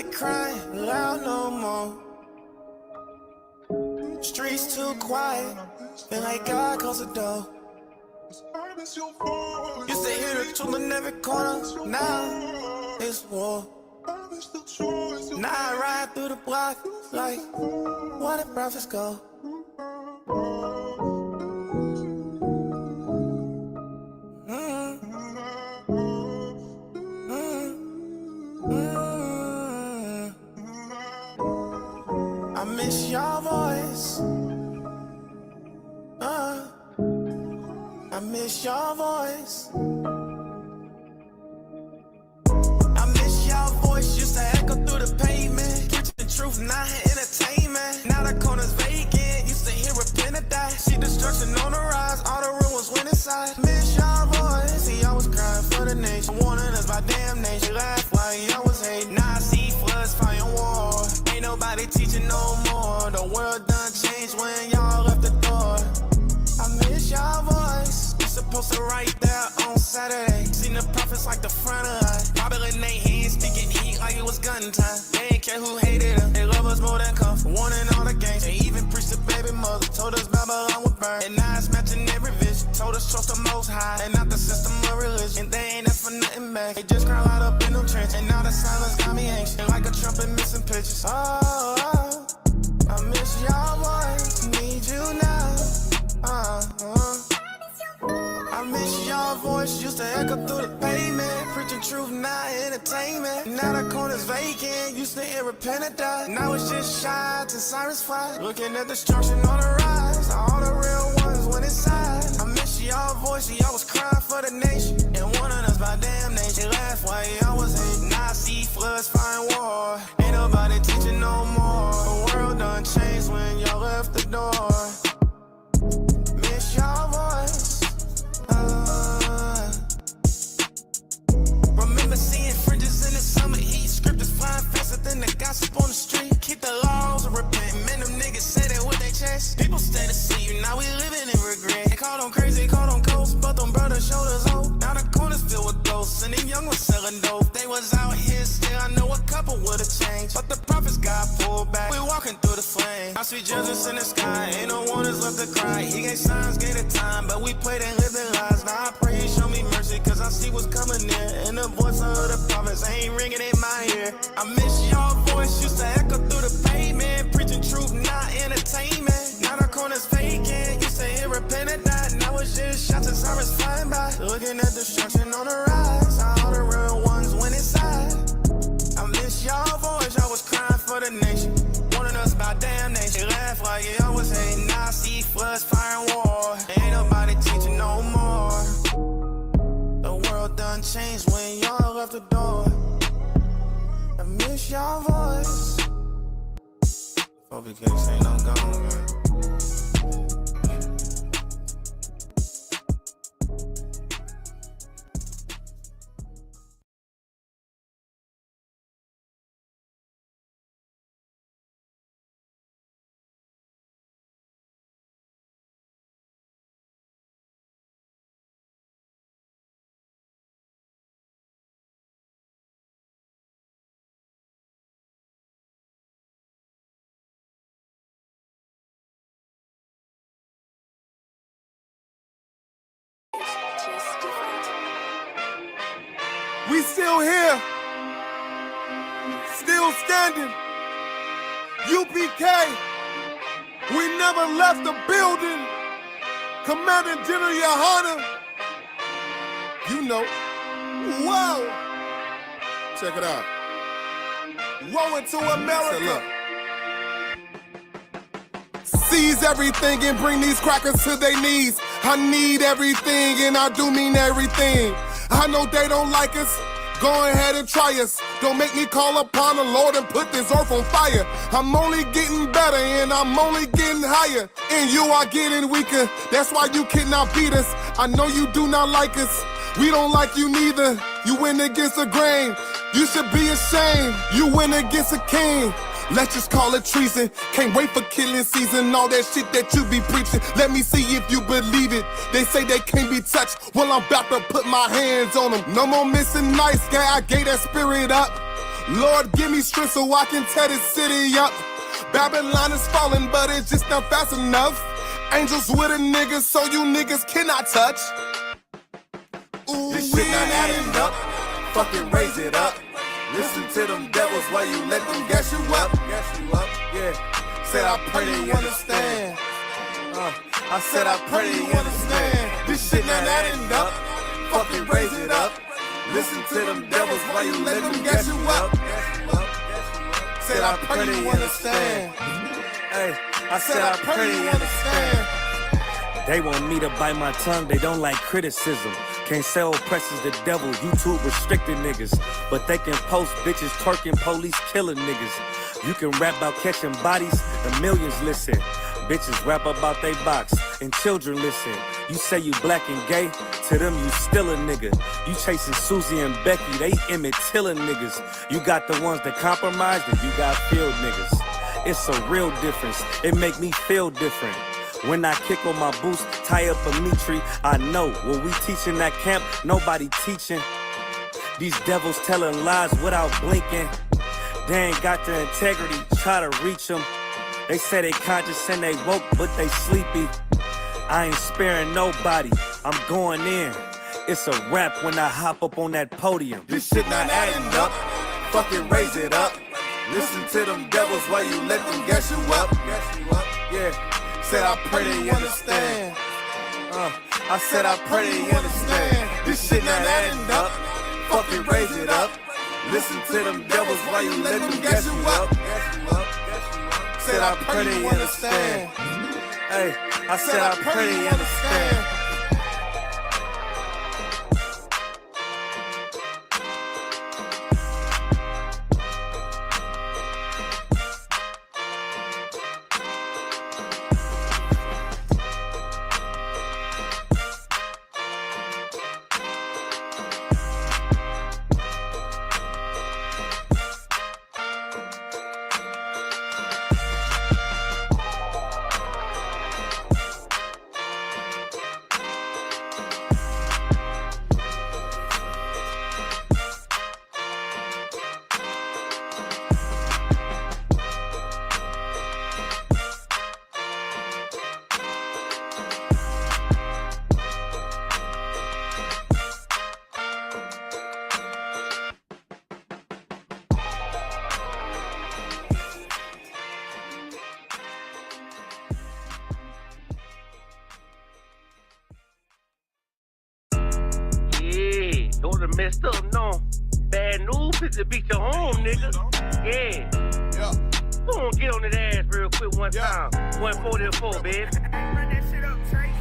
nobody crying loud no more. Streets too quiet, feel like God closed the door. Used to hear the truth in every corner, now it's war. Now I ride through the block like, where the prophets go? I miss your voice. I miss your voice. I miss your voice. Used to echo through the pavement. Preaching the truth, not entertainment. Now the corner's vacant. Used to hear repent die. See destruction on the rise. All the ruins went inside. Miss your voice. See, I was crying for the nation. Warning us by damnation. Laugh while I was hating. Now I see floods, fire, war. Ain't nobody teaching no more. The world done changed when y'all left the door. I miss your voice. You supposed to write there on Saturday. Seen the prophets like the front of us. Probably in their hands, speaking heat like it was gun time. They ain't care who hated them. They love us more than comfort. Warning all the gangs. They even preached to baby mother. Told us Babylon would burn. And now it's matching every vision. Told us trust the most high. And not the system of religion. And they ain't asked for nothing back. They just cry out up in them trenches. And now the silence got me anxious. Like a trumpet missing pictures. Oh, I miss your voice. Need you now. I miss your voice, used to echo through the pavement. Preaching truth, not entertainment. Now the corner's vacant, used to hear repent die. Now it's just shots and sirens fly. Looking at destruction on the rise. All the real ones went inside. I miss your voice, y'all was crying for the nation. And warning us by damnation. Laugh while y'all was hating. Now I see floods, fire, and war. Ain't nobody teaching no more. The world done changed when y'all left the door. Miss your voice. Remember seeing fringes in the summer heat. Scriptures flying faster than the gossip on the street. Keep the laws and repent. Man, them niggas say that with their chest. People stay to sleep, now we living in regret. They called on crazy, called on ghosts, but them brothers showed us hope. Now the corners filled with ghosts, and them young ones selling dope. They was out here still, I know a couple would've changed, but the prophets got pulled back. We walking through the flame. I see judges in the sky, ain't no one is left to cry. He gave signs, gave it time, but we played and lived in lies. Now I pray he show me mercy, cause I see what's coming near. And the voice of the prophets ain't ringing in my ear. I miss your voice, used to echo through the pavement. Preaching truth, not entertainment. Now the corner's vacant, used to hear repent die. Now it's just shots and sirens flying by. Looking at destruction on the rise. All the real ones went inside. I miss your voice, y'all was crying for the nation. Warning us about damnation. Laugh like y'all was hating. Now I see floods, fire, and war. Ain't nobody teaching no more. The world done changed when y'all left the door. I miss your voice. WWIII saying I'm gone, man. We still here, still standing. UPK, we never left the building. Commander General Yohana, you know. Whoa, check it out. Woe into America. Seize everything and bring these crackers to their knees. I need everything and I do mean everything. I know they don't like us, go ahead and try us. Don't make me call upon the Lord and put this earth on fire. I'm only getting better and I'm only getting higher. And you are getting weaker, that's why you cannot beat us. I know you do not like us, we don't like you neither. You went against the grain, you should be ashamed. You went against a king. Let's just call it treason. Can't wait for killing season. All that shit that you be preaching. Let me see if you believe it. They say they can't be touched. Well, I'm about to put my hands on them. No more missing nights, guy. I gave that spirit up. Lord, give me strength so I can tear this city up. Babylon is falling, but it's just not fast enough. Angels with a nigga, so you niggas cannot touch. Ooh, this shit not adding up. Fucking raise it up. Listen to them devils while you let them gas you up. Yeah. Said I pray they understand. I said I pray they understand. This shit not adding up. Fucking raise it up. Listen to them devils while you let them gas you up. Said I pray they understand. Hey, I said I pray they understand. They want me to bite my tongue, they don't like criticism. Can't say oppressors the devil, YouTube restricted niggas. But they can post bitches twerking, police killing niggas. You can rap about catching bodies, the millions listen. Bitches rap about they box, and children listen. You say you black and gay, to them you still a nigga. You chasing Susie and Becky, they Emmett Tiller niggas. You got the ones that compromised, and you got field niggas. It's a real difference, it make me feel different. When I kick on my boots, tie up a meat tree, I know when we teaching that camp, nobody teaching. These devils telling lies without blinking. They ain't got the integrity, try to reach them. They say they conscious and they woke, but they sleepy. I ain't sparing nobody, I'm going in. It's a rap when I hop up on that podium. This shit not adding up, fucking raise it up. Listen to them devils while you let them gas you up. Yeah. Said I pray they understand. I said I pray they understand. This shit not adding up. Fucking raise it up. Listen to them devils while you let them gas you up. Said I pray they understand. Hey, I said I pray they understand. Don't messed up, no. Bad news is to beat your home, nigga. Yeah. Go on, get on that ass real quick one time. 144, baby.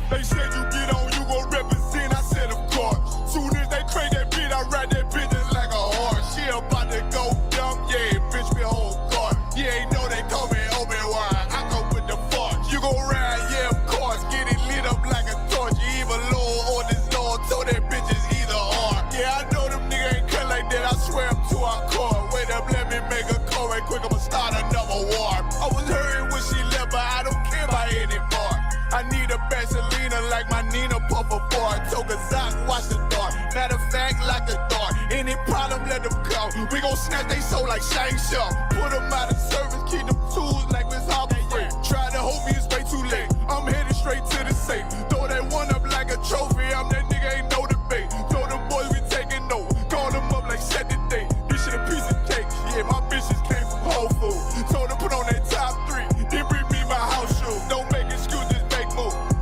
They said you get on, you gon' represent, I said of course. Soon as they crank that beat, I ride that bitch just like a horse. She about to go dumb, yeah, bitch be a whole car. You ain't know they call me Obi-Wan, I come with the force. You gon' ride, yeah, of course, get it lit up like a torch. You even low on this Lord, so that bitch is either or. Yeah, I know them niggas ain't cut like that, I swear I'm to our core. Wait up, let me make a call right quick, I'ma start another war. I was hurting when she left, but I don't care about anymore. I need a Vaselina like my Nina Puffer bar. Took a Zoc, watch the door. Matter of fact, like the door. Any problem, let them come. We gon' snatch they soul like Shang Tsung. Put them out of service, keep them tools like Miss Hopper free. Try to hold me, it's way too late. I'm headed straight to the safe. Throw that one up like a trophy. I'm that nigga, ain't no debate. Told them boys we taking over. Call them up like set the date. This shit a piece of cake. Yeah, my bitches came from Whole Foods. Told them put on that top 3. Then bring me my house shoes. Don't make excuses.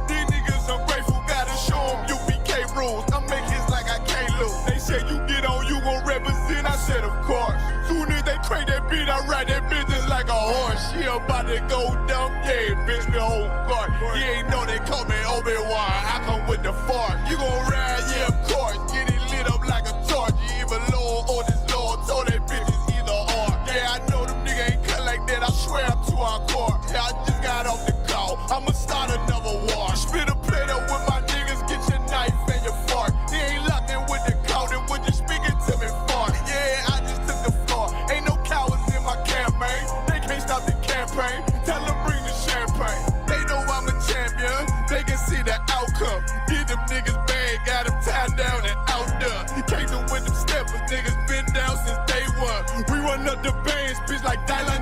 These niggas ungrateful, gotta show them UPK rules. I make hits like I can't lose. They said you get on, you gon' represent, I said of course. Soon as they crank that beat, I ride that bitch just like a horse. She about to go dumb, yeah, bitch, the whole guard. You ain't know they call me Obi-Wan, I come with the force. You gon' ride, yeah, of course. Get it lit up like a torch. You even low on this Lord, so that bitch is either or. Yeah, I know them niggas ain't cut like that, I swear I'm to our core. Yeah, I just got off the call, I'ma start another war. Spit a plate up with my niggas, get your knife and your fork. He ain't locked in with the count, and when you speaking to me fart. Yeah, I just took the floor, ain't no cowards in my campaign. They can't stop the campaign, tell them bring the champagne. They know I'm a champion, they can see the outcome. Get them niggas bad, got them tied down and outdone. Came them with them steppers, niggas been down since day one. We run up the bands, bitch, like Dylan.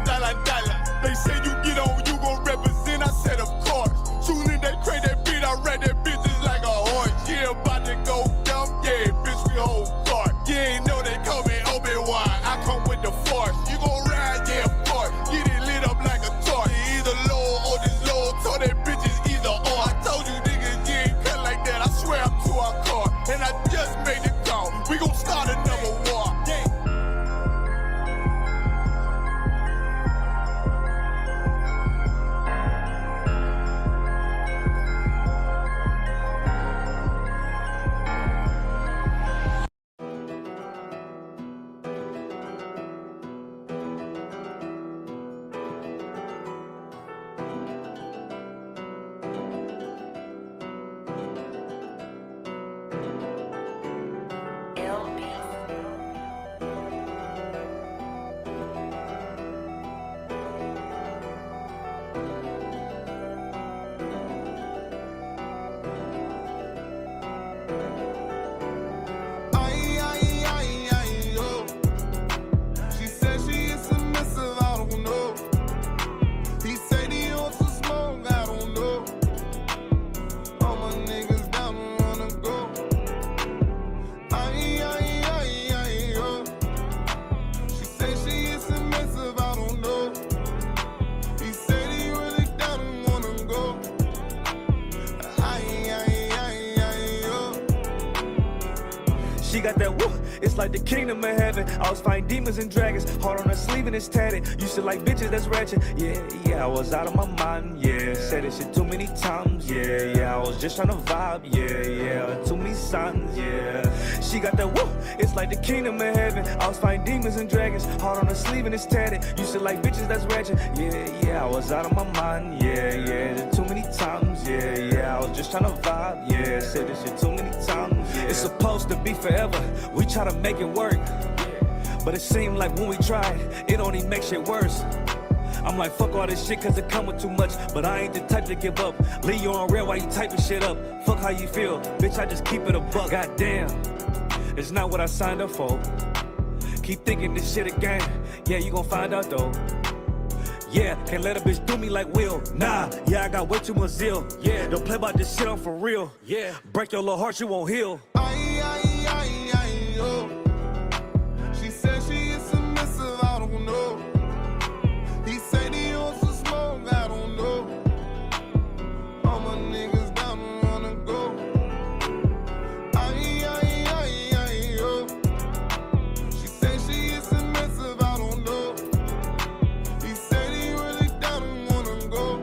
They say you get on, you gon' represent. I said, of course. Soon as they crank that beat, I read that bitch just like a horse. Yeah, about to go dumb, yeah, bitch, we hold guard. You ain't know they call me Obi-Wan. I come with the force. You gon' ride, yeah, of course. Get it lit up like a torch. Either low or this low, told that bitch is either or. I told you niggas, you ain't cut like that. I swear I'm to our car. And I just made the call. We gon' start another war. Yeah. She said she is submissive, I don't know. He said he wants to smoke, I don't know. All my niggas down wanna go. She said she is submissive, I don't know. He said he really down wanna go. She got that woo, it's like the kingdom of heaven. I was fighting demons and dragons, heart on her sleeve and it's tatted. Used to like bitches that's ratchet, yeah, I was out of my mind, yeah. Said this shit too many times, yeah, I was just trying to vibe, yeah. Too many signs, yeah. She got that woo, it's like the kingdom of heaven. I was fighting demons and dragons, heart on her sleeve and it's tatted. Used to like bitches that's ratchet, yeah, I was out of my mind, yeah. Too many times, yeah, I was just trying to vibe, yeah. Said this shit too many times, yeah. It's supposed to be forever. We try to make it work, but it seemed like when we tried, it only makes shit worse. I'm like, fuck all this shit cause it come with too much, but I ain't the type to give up. Leave you on red while you typing shit up. Fuck how you feel, bitch, I just keep it a buck. Goddamn, it's not what I signed up for. Keep thinking this shit again, yeah, you gon' find out though. Yeah, can't let a bitch do me like Will. Nah, yeah, I got way too much zeal. Yeah, don't play about this shit, I'm for real. Yeah, break your little heart, you won't heal. She said she is submissive, I don't know. He said he wants to smoke, I don't know. All my niggas down wanna go. She said she is submissive, I don't know. He said he really down wanna go.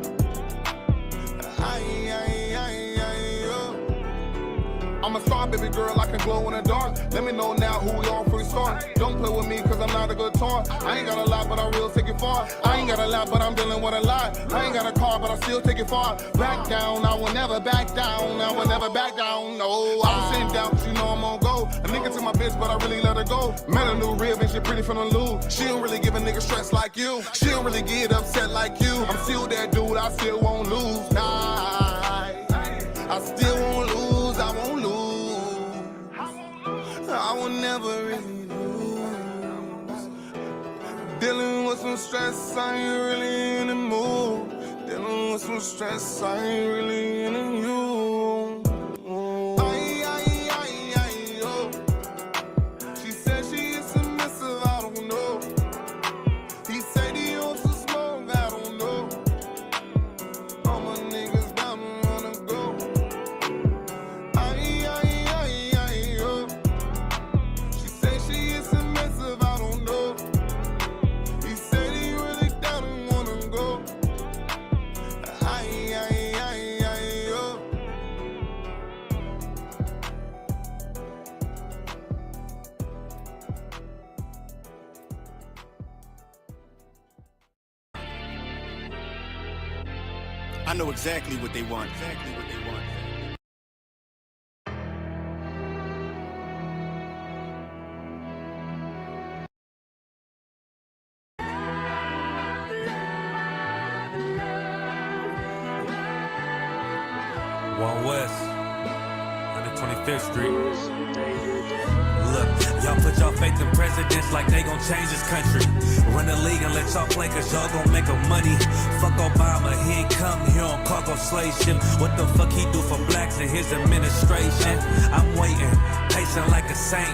I'm a star, baby girl, I can glow in the dark. Let me know now who we are before we start. Don't play with me cause I'm not a good tar. I ain't got a lot but I real take it far. I ain't got a lot but I'm dealing with a lot. I ain't got a car but I still take it far. Back down, I will never back down. I will never back down, no. I'm sitting down cause you know I'm on go. A nigga took my bitch but I really let her go. Met a new rib and she pretty from the loo. She don't really give a nigga stress like you. She don't really get upset like you. I'm still that dude, I still won't lose. Nah, I still won't lose, I won't lose. I will never really lose. Dealing with some stress, I ain't really in the mood. Dealing with some stress, I ain't really in the mood. She said she is submissive, I don't know. He said he wants to smoke, I don't know. All my niggas down wanna go. She said she is submissive, I don't know. He said he really down wanna go. I know exactly what they want. One West, 125th Street. Look, y'all put y'all faith in presidents like they gon' change this country. Run the league and let y'all play cause y'all gon' make a money. Fuck Obama, he ain't come here on cargo slave ship. What the fuck he do for blacks in his administration? I'm waiting, patient like a saint.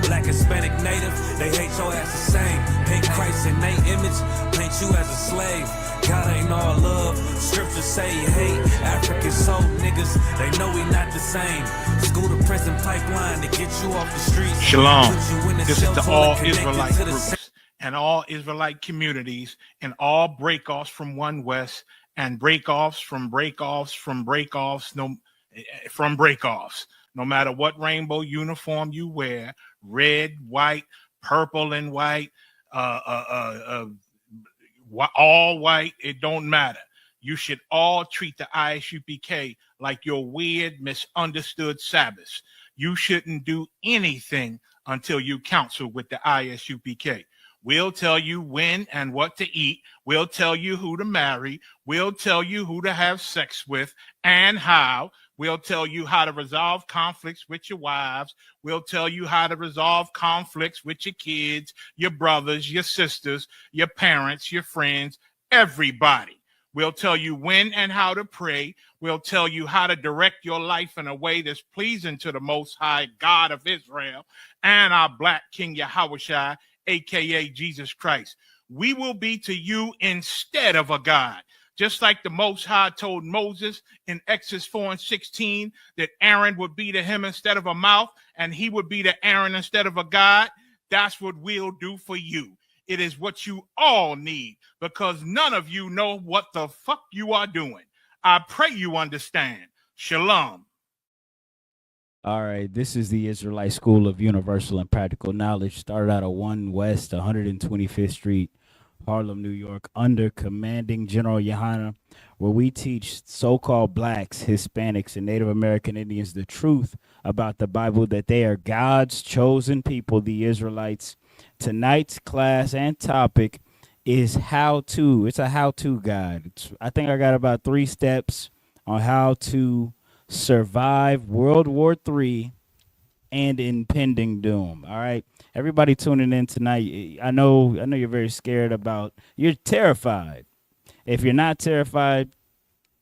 Black, Hispanic, Native, they hate your ass the same. Paint Christ in they image, paint you as a slave. God ain't all love, scriptures say you hate African soul niggas, they know we not the same. School to prison pipeline to get you off the streets. Shalom. This is to all Israelite groups and all Israelite communities and all breakoffs from One West and breakoffs from breakoffs from breakoffs from breakoffs. No matter what rainbow uniform you wear, red, white, purple and white, all white, it don't matter. You should all treat the ISUPK like your weird, misunderstood Sabbaths. You shouldn't do anything until you counsel with the ISUPK. We'll tell you when and what to eat. We'll tell you who to marry. We'll tell you who to have sex with and how. We'll tell you how to resolve conflicts with your wives. We'll tell you how to resolve conflicts with your kids, your brothers, your sisters, your parents, your friends, everybody. We'll tell you when and how to pray. We'll tell you how to direct your life in a way that's pleasing to the Most High God of Israel and our Black King Yahushua, a.k.a. Jesus Christ. We will be to you instead of a God. Just like the Most High told Moses in Exodus 4:16 that Aaron would be to him instead of a mouth and he would be to Aaron instead of a God, that's what we'll do for you. It is what you all need because none of you know what the fuck you are doing. I pray you understand. Shalom. All right, this is the Israelite School of Universal and Practical Knowledge. Started out of 1 West 125th Street, Harlem, New York, under commanding General Yohana, where we teach so-called blacks, Hispanics, and Native American Indians the truth about the Bible, that they are God's chosen people, the Israelites. Tonight's class and topic is how-to. It's a how-to guide. I think I got about 3 steps on how to survive World War III and impending doom. All right, everybody tuning in tonight, I know you're very scared about, you're terrified. If you're not terrified,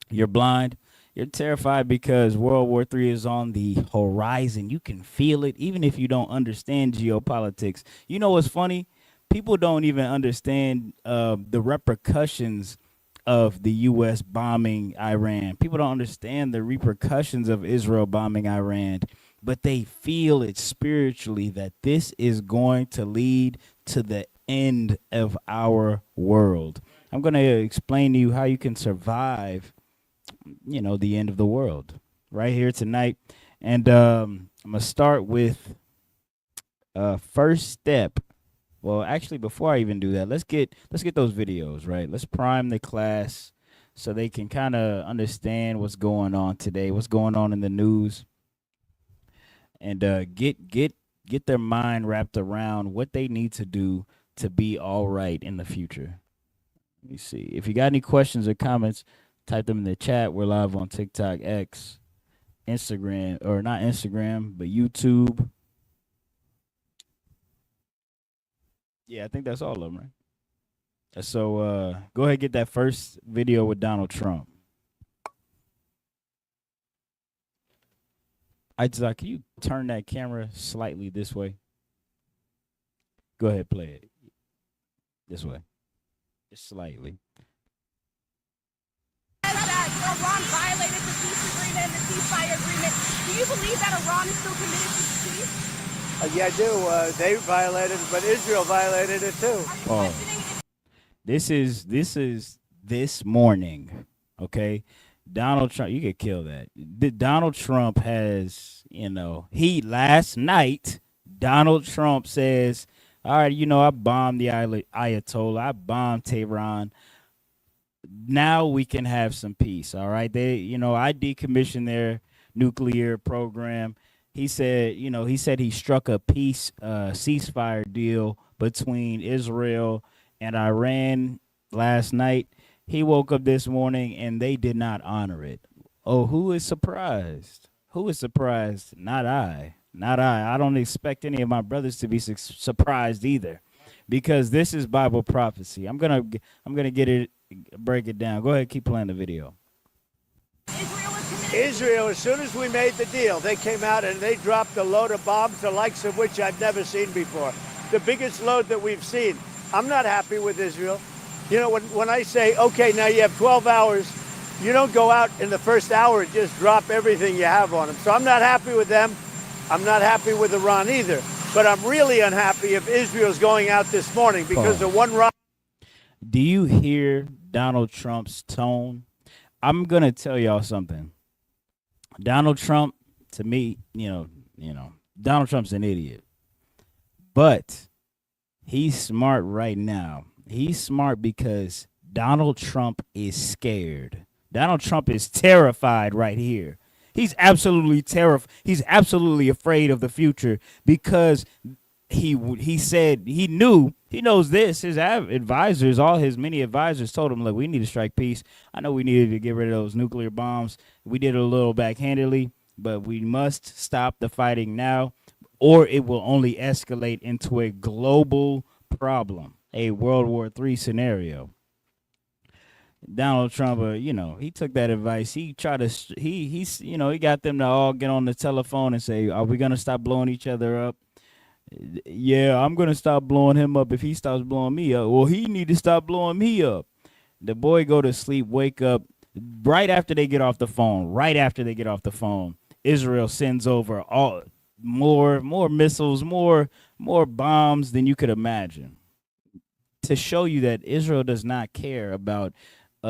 you're blind. You're terrified because World War III is on the horizon. You can feel it, even if you don't understand geopolitics. You know what's funny? People don't even understand the repercussions of the U.S. bombing Iran. People don't understand the repercussions of Israel bombing Iran, but they feel it spiritually that this is going to lead to the end of our world. I'm going to explain to you how you can survive, the end of the world right here tonight. And I'm going to start with first step. Well, actually, before I even do that, let's get those videos, right? Let's prime the class so they can kind of understand what's going on today, what's going on in the news, and get their mind wrapped around what they need to do to be all right in the future. Let me see. If you got any questions or comments, type them in the chat. We're live on TikTok, X, Instagram, or not Instagram, but YouTube. Yeah, I think that's all of them, right? So go ahead and get that first video with Donald Trump. Isaac, can you turn that camera slightly this way? Go ahead, play it. This way. Just slightly. That Iran violated the peace agreement and the ceasefire agreement. Do you believe that Iran is still committed to peace? Yeah, I do. They violated it, but Israel violated it too. Oh. This is this morning, okay? Donald Trump, you could kill that. Donald Trump has, last night, Donald Trump says, all right, I bombed the Ayatollah, I bombed Tehran. Now we can have some peace, all right? I decommissioned their nuclear program. He said he struck a peace ceasefire deal between Israel and Iran last night. He woke up this morning and they did not honor it. Oh, who is surprised? Who is surprised? Not I. Not I. I don't expect any of my brothers to be surprised either, because this is Bible prophecy. I'm gonna break it down. Go ahead, keep playing the video. Israel, as soon as we made the deal, they came out and they dropped a load of bombs, the likes of which I've never seen before. The biggest load that we've seen. I'm not happy with Israel. You know, when I say, okay, now you have 12 hours, you don't go out in the first hour and just drop everything you have on them. So I'm not happy with them. I'm not happy with Iran either. But I'm really unhappy if Israel's going out this morning because the one rocket. Do you hear Donald Trump's tone? I'm going to tell y'all something. Donald Trump, to me, Donald Trump's an idiot. But he's smart right now. He's smart because Donald Trump is scared. Donald Trump is terrified right here. He's absolutely terrified. He's absolutely afraid of the future because he said he knows this. His advisors, all his many advisors told him, look, we need to strike peace. I know we needed to get rid of those nuclear bombs. We did it a little backhandedly, but we must stop the fighting now, or it will only escalate into a global problem, a World War III scenario. Donald Trump, he took that advice. He tried to, he got them to all get on the telephone and say, are we going to stop blowing each other up? Yeah, I'm going to stop blowing him up if he stops blowing me up. Well, he need to stop blowing me up. The boy go to sleep, wake up right after they get off the phone. Israel sends over all more missiles, more bombs than you could imagine, to show you that Israel does not care about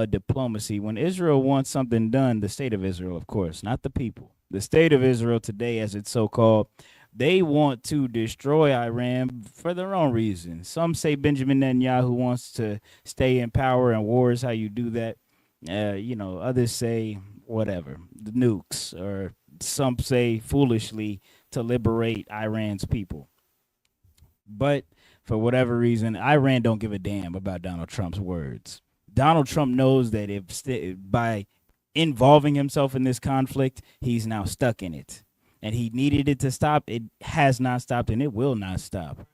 diplomacy. When Israel wants something done, the state of Israel, of course, not the people, the state of Israel today, as it's so-called, they want to destroy Iran for their own reasons. Some say Benjamin Netanyahu wants to stay in power, and war is how you do that. Others say whatever, the nukes, or some say foolishly to liberate Iran's people. But for whatever reason, Iran don't give a damn about Donald Trump's words. Donald Trump knows that if by involving himself in this conflict, he's now stuck in it. And he needed it to stop. It has not stopped, and it will not stop.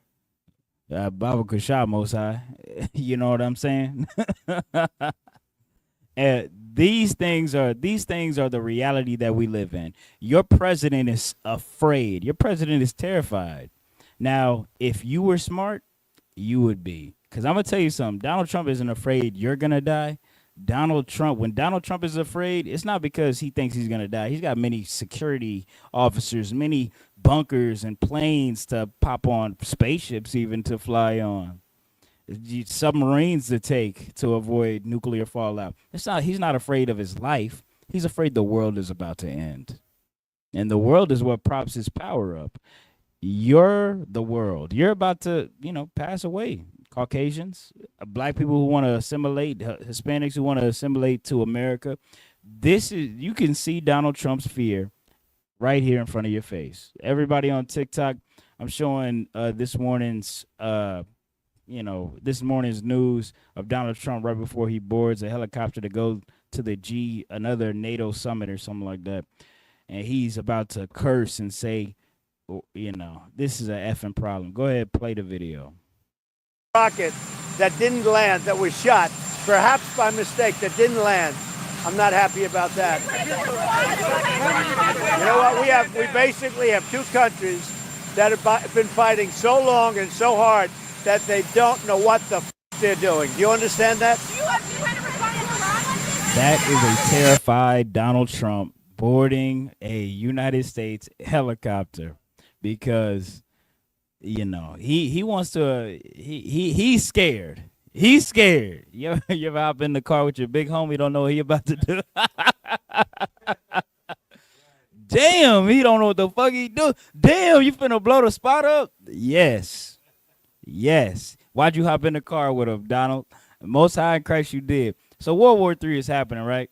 Baba Kushah Most High. You know what I'm saying? These things are the reality that we live in. Your president is afraid. Your president is terrified. Now, if you were smart, you would be. Because I'm going to tell you something. Donald Trump isn't afraid you're going to die. When Donald Trump is afraid, it's not because he thinks he's going to die. He's got many security officers, many bunkers and planes to pop on, spaceships even to fly on, submarines to take to avoid nuclear fallout. He's not afraid of his life. He's afraid the world is about to end. And the world is what props his power up. You're the world. You're about to, pass away. Caucasians, black people who want to assimilate, Hispanics who want to assimilate to America. You can see Donald Trump's fear right here in front of your face. Everybody on TikTok, I'm showing this morning's news of Donald Trump right before he boards a helicopter to go to another NATO summit or something like that. And he's about to curse and say, this is an effing problem. Go ahead, play the video. Rocket that didn't land, that was shot, perhaps by mistake, that didn't land. I'm not happy about that. You know what? We basically have two countries that have been fighting so long and so hard that they don't know what the they're doing. Do you understand that? That is a terrified Donald Trump boarding a United States helicopter because he wants to. He's scared. He's scared. You ever hop in the car with your big homie, don't know what he about to do? Damn, he don't know what the fuck he do. Damn, you finna blow the spot up? Yes. Why'd you hop in the car with him, Donald? Most High in Christ you did. So World War III is happening, right?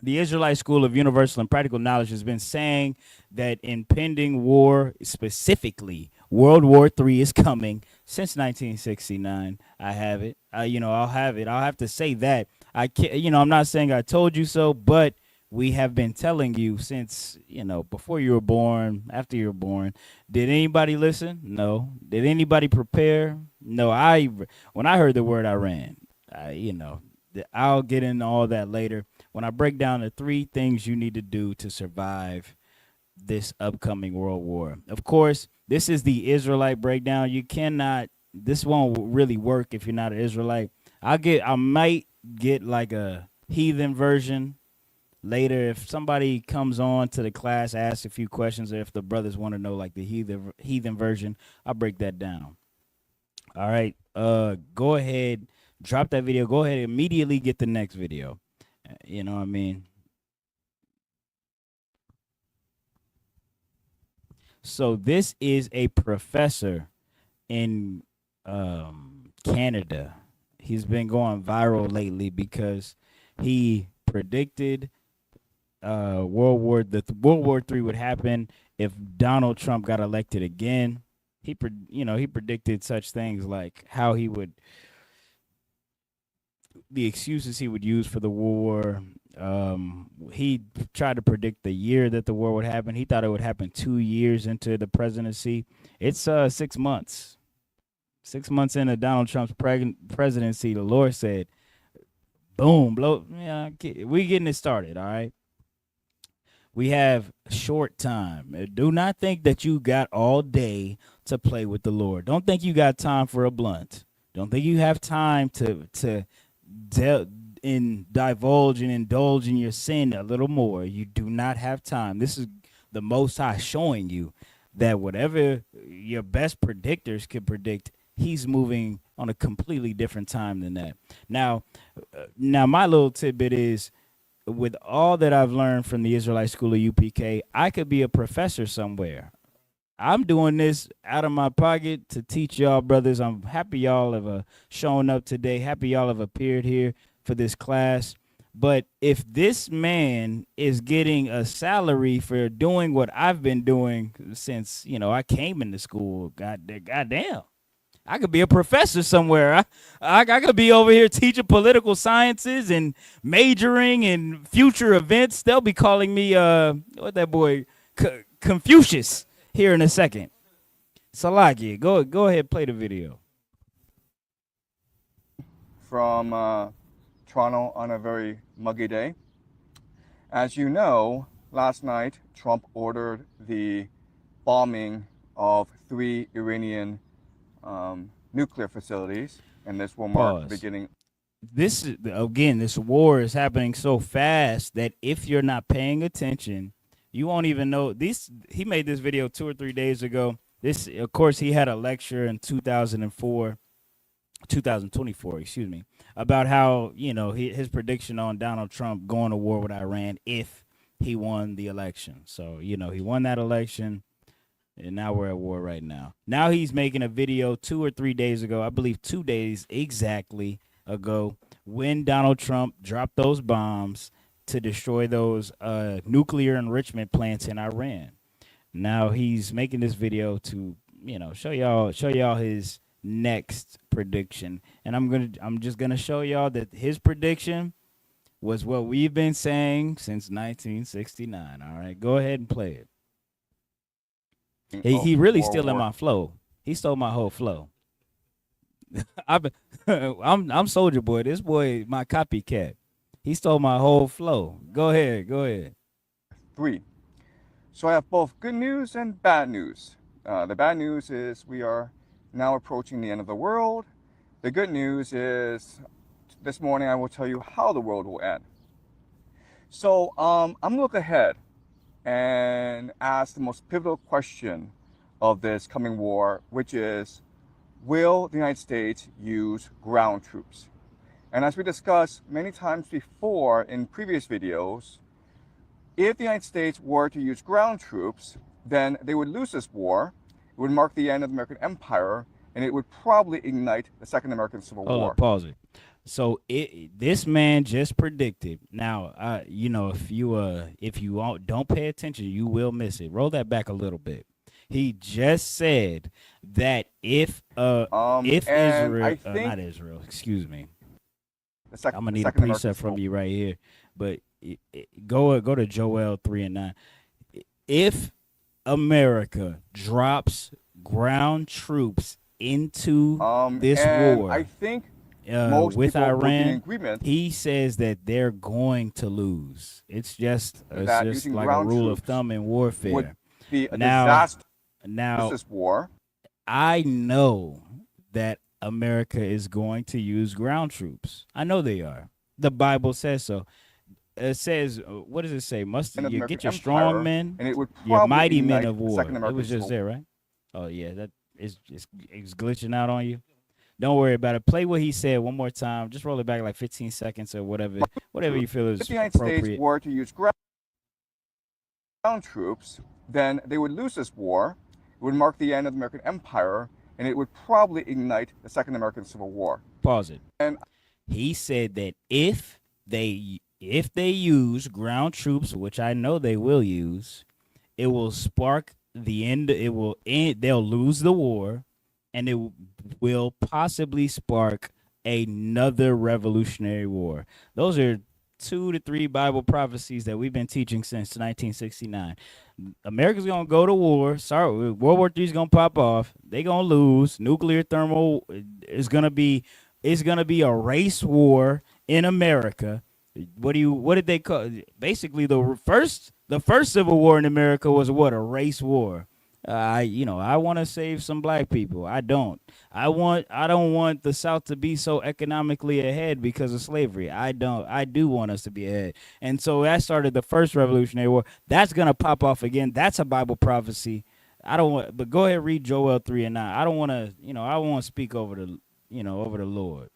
The Israelite School of Universal and Practical Knowledge has been saying that impending war, specifically World War III, is coming since 1969. I have it. I'll have it. I'll have to say that. I can't. I'm not saying I told you so, but we have been telling you since, before you were born, after you were born. Did anybody listen? No. Did anybody prepare? No. When I heard the word Iran, I'll get into all that later when I break down the 3 things you need to do to survive this upcoming world war. Of course, this is the Israelite breakdown. This won't really work if you're not an Israelite. I might get like a heathen version later if somebody comes on to the class, asks a few questions, or if the brothers want to know like the heathen version, I'll break that down. All right. Go ahead, drop that video. Go ahead, immediately get the next video. You know what I mean? So this is a professor in Canada. He's been going viral lately because he predicted World War III would happen if Donald Trump got elected again. He predicted such things like how the excuses he would use for the war. He tried to predict the year that the war would happen. He thought it would happen 2 years into the presidency. It's 6 months. 6 months into Donald Trump's presidency, the Lord said, boom, we getting it started, all right? We have short time. Do not think that you got all day to play with the Lord. Don't think you got time for a blunt. Don't think you have time to divulge and indulge in your sin a little more. You do not have time. This is the Most High showing you that whatever your best predictors could predict, he's moving on a completely different time than that. Now my little tidbit is, with all that I've learned from the Israelite School of UPK, I could be a professor somewhere. I'm doing this out of my pocket to teach y'all brothers. I'm happy y'all have shown up today. Happy y'all have appeared here for this class. But if this man is getting a salary for doing what I've been doing since, I came into school, goddamn, I could be a professor somewhere. I could be over here teaching political sciences and majoring in future events. They'll be calling me, what that boy, Confucius here in a second. Salaki, go ahead, play the video. From Toronto on a very muggy day. As you know, last night, Trump ordered the bombing of 3 Iranian nuclear facilities, and this will mark the beginning. This war is happening so fast that if you're not paying attention, you won't even know. He made this video 2 or 3 days ago. Of course, he had a lecture in 2024, excuse me, about how, his prediction on Donald Trump going to war with Iran if he won the election. So, he won that election. And now we're at war right now. Now he's making a video 2 or 3 days ago, I believe 2 days exactly ago, when Donald Trump dropped those bombs to destroy those nuclear enrichment plants in Iran. Now he's making this video to, show y'all his next prediction. And I'm just gonna show y'all that his prediction was what we've been saying since 1969. All right, go ahead and play it. He really stealing my flow. He stole my whole flow. I'm Soldier Boy. This boy, my copycat. He stole my whole flow. Go ahead. 3. So I have both good news and bad news. The bad news is we are now approaching the end of the world. The good news is this morning I will tell you how the world will end. So I'm gonna look ahead and ask the most pivotal question of this coming war, which is, will the United States use ground troops? And as we discussed many times before in previous videos, if the United States were to use ground troops, then they would lose this war. It would mark the end of the American Empire, and it would probably ignite the Second American Civil War. Hold up, pause it. So this man just predicted. Now, if you don't pay attention, you will miss it. Roll that back a little bit. He just said that if Israel, not Israel, excuse me. I'm gonna need a precept from you right here. But Go to Joel 3:9. If America drops ground troops into this And war I think most with people would be in Iran, agreement he says that they're going to lose. It's just that using like a ground rule of troops thumb in would warfare. be a Now, disastrous war. I know that America is going to use ground troops. I know they are. The Bible says so. It says, what does it say? Must And the you American get your Empire, strong men, and it would your probably mighty men ignite of the war. Second It American was just Civil there, right? Oh yeah, that is it's glitching out on you. Don't worry about it. Play what he said one more time. Just roll it back like 15 seconds or whatever you feel If is the United States appropriate. were to use ground troops, then they would lose this war. It would mark the end of the American Empire, and it would probably ignite the Second American Civil War. Pause it. And He said that if they use ground troops, which I know they will use, it will spark the end. It will end. They'll lose the war, and it will possibly spark another revolutionary war. Those are 2 to 3 Bible prophecies that we've been teaching since 1969. America's gonna go to war. Sorry, World War III is gonna pop off. They're gonna lose. Nuclear thermal is gonna be. It's gonna be a race war in America. What did they call? Basically, the first Civil War in America was what, a race war. I want to save some black people. I don't want the South to be so economically ahead because of slavery. I do want us to be ahead. And so that started the first Revolutionary War. That's gonna pop off again. That's a Bible prophecy. I don't want, but go ahead, read Joel 3:9. I don't want to, I want to speak over the, over the Lord.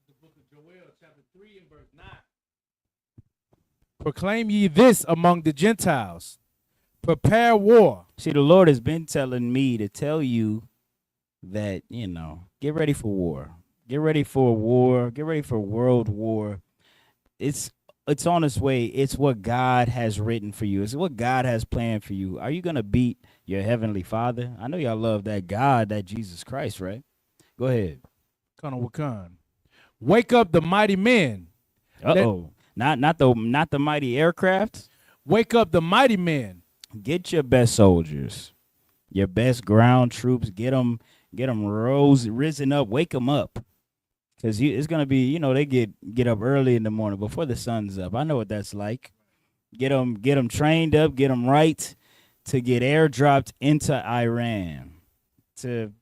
The book of Joel, chapter 3 and verse 9. Proclaim ye this among the Gentiles. Prepare war. See, the Lord has been telling me to tell you that, get ready for war. Get ready for war. Get ready for world war. It's on its way. It's what God has written for you. It's what God has planned for you. Are you going to beat your heavenly Father? I know y'all love that God, that Jesus Christ, right? Go ahead. Colonel Wakan. Wake up the mighty men. Uh-oh. Not the mighty aircraft. Wake up the mighty men. Get your best soldiers, your best ground troops. Get them risen up. Wake them up, because it's gonna be, they get up early in the morning before the sun's up. I know what that's like. Get them trained up. Get them right to get airdropped into Iran to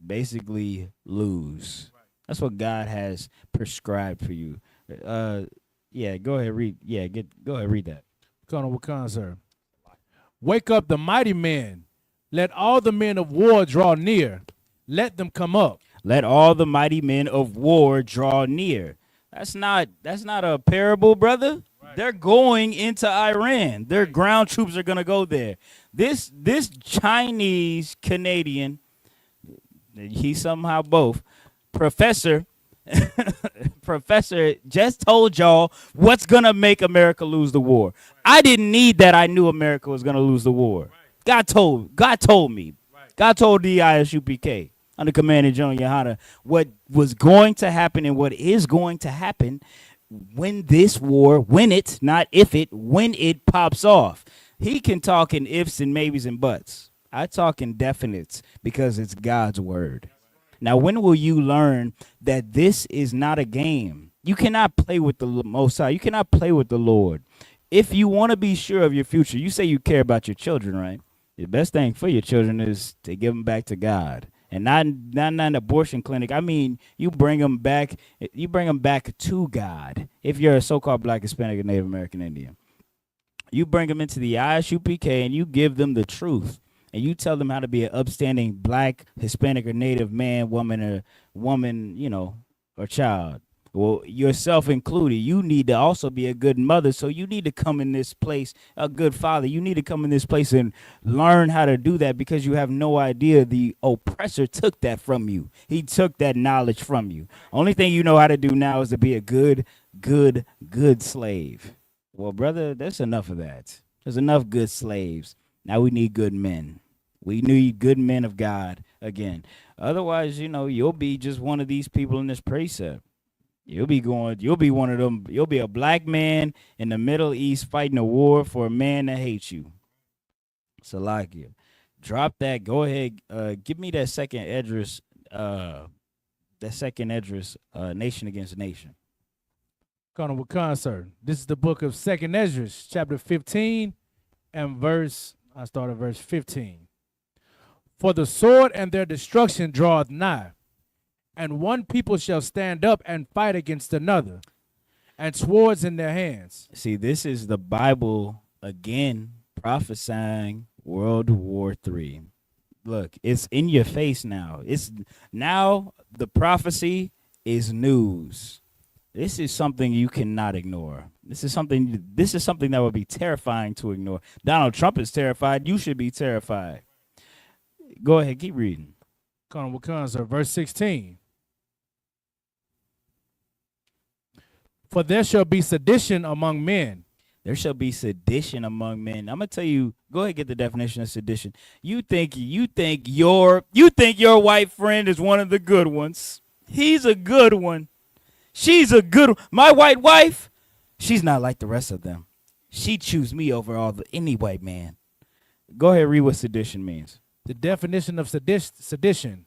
basically lose. That's what God has prescribed for you. Yeah, go ahead, read. Yeah, go ahead, read that. Colonel Wakan, sir. Wake up the mighty men. Let all the men of war draw near. Let them come up. Let all the mighty men of war draw near. That's not a parable, brother. Right. They're going into Iran. Their ground troops are gonna go there. This Chinese Canadian, he's somehow both, professor just told y'all what's gonna make America lose the war. Right. I didn't need that. I knew America was gonna lose the war. Right. God told me. Right. God told the ISUPK under command of General Yohana what was going to happen and what is going to happen when this war, when it pops off. He can talk in ifs and maybes and buts. I talk in definites because it's God's word. Now, when will you learn that this is not a game? You cannot play with the Most High. You cannot play with the Lord. If you want to be sure of your future, you say you care about your children, right? The best thing for your children is to give them back to God, and not an abortion clinic. I mean, you bring them back. You bring them back to God. If you're a so-called Black, Hispanic, or Native American Indian, you bring them into the ISUPK and you give them the truth. And you tell them how to be an upstanding Black, Hispanic, or Native man, woman, or child. Well, yourself included, you need to also be a good mother. So you need to come in this place, a good father. You need to come in this place and learn how to do that, because you have no idea the oppressor took that from you. He took that knowledge from you. Only thing you know how to do now is to be a good slave. Well, brother, that's enough of that. There's enough good slaves. Now we need good men. We need good men of God again. Otherwise, you'll be just one of these people in this precept. You'll be one of them. You'll be a black man in the Middle East fighting a war for a man that hates you. Salakia. Drop that. Go ahead. Give me that second Edris. Nation against nation. Colonel Wakan, sir. This is the book of Second Esdras, chapter 15, and I start at verse 15. For the sword and their destruction draweth nigh, and one people shall stand up and fight against another, and swords in their hands. See, this is the Bible again prophesying World War III. Look, it's in your face now. It's now the prophecy is news. This is something you cannot ignore. This is something that would be terrifying to ignore. Donald Trump is terrified. You should be terrified. Go ahead, keep reading. Colonel Wakan, sir. Verse 16. For there shall be sedition among men. There shall be sedition among men. I'm gonna tell you. Go ahead, get the definition of sedition. You think your white friend is one of the good ones. He's a good one. She's a good. My white wife, she's not like the rest of them. She choose me over any white man. Go ahead, read what sedition means. The definition of sedition: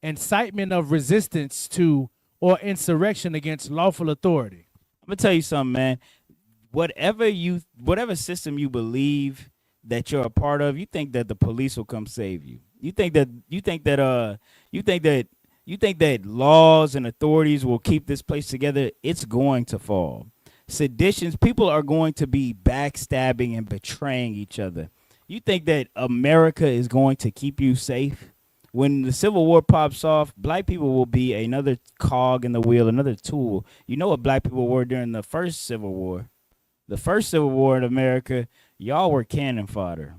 incitement of resistance to or insurrection against lawful authority. I'm gonna tell you something, man. Whatever system you believe that you're a part of, you think that the police will come save you. You think that laws and authorities will keep this place together. It's going to fall. Seditions, people are going to be backstabbing and betraying each other. You think that America is going to keep you safe? When the Civil War pops off, black people will be another cog in the wheel, another tool. You know what black people were during the first Civil War? The first Civil War in America, y'all were cannon fodder.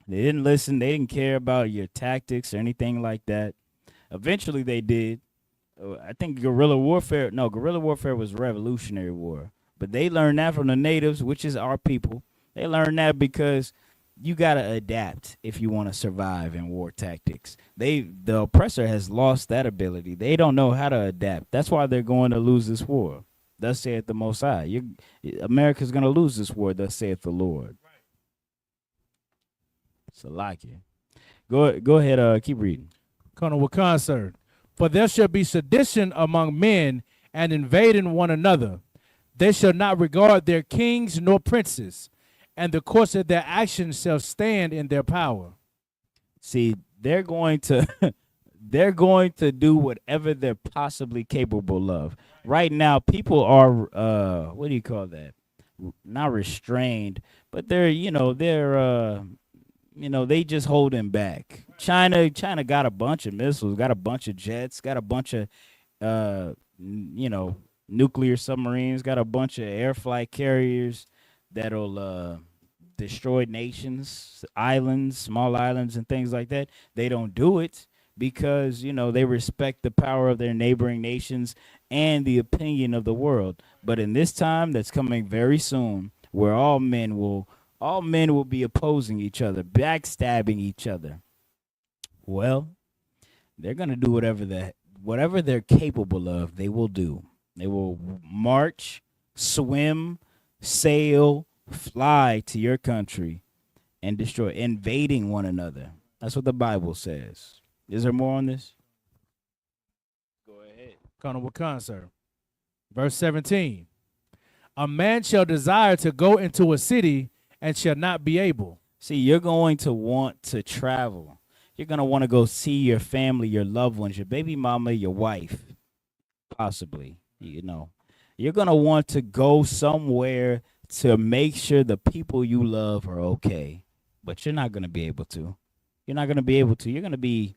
They didn't listen. They didn't care about your tactics or anything like that. Eventually, they did. I think guerrilla warfare was Revolutionary War. But they learned that from the natives, which is our people. They learned that because you got to adapt if you want to survive in war tactics. The oppressor has lost that ability. They don't know how to adapt. That's why they're going to lose this war. Thus saith the Most High. America's going to lose this war. Thus saith the Lord. Salakia. Go ahead. Keep reading. Colonel Wakan, sir. For there shall be sedition among men, and invading one another. They shall not regard their kings nor princes, and the course of their actions shall stand in their power. See, they're going to do whatever they're possibly capable of. Right now, people are what do you call that? Not restrained, but they're they just holding back. China got a bunch of missiles, got a bunch of jets, got a bunch of nuclear submarines, got a bunch of air flight carriers that'll destroy nations, islands, small islands, and things like that. They don't do it because they respect the power of their neighboring nations and the opinion of the world. But in this time that's coming very soon, where all men will be opposing each other, backstabbing each other. Well, they're gonna do whatever they're capable of. They will do. They will march, swim, sail, fly to your country, and destroy, invading one another. That's what the Bible says. Is there more on this? Go ahead. Colonel Wakan, sir. Verse 17. A man shall desire to go into a city and shall not be able. See, you're going to want to travel. You're going to want to go see your family, your loved ones, your baby mama, your wife, possibly, You're going to want to go somewhere to make sure the people you love are okay. But you're not going to be able to. You're not going to be able to. You're going to be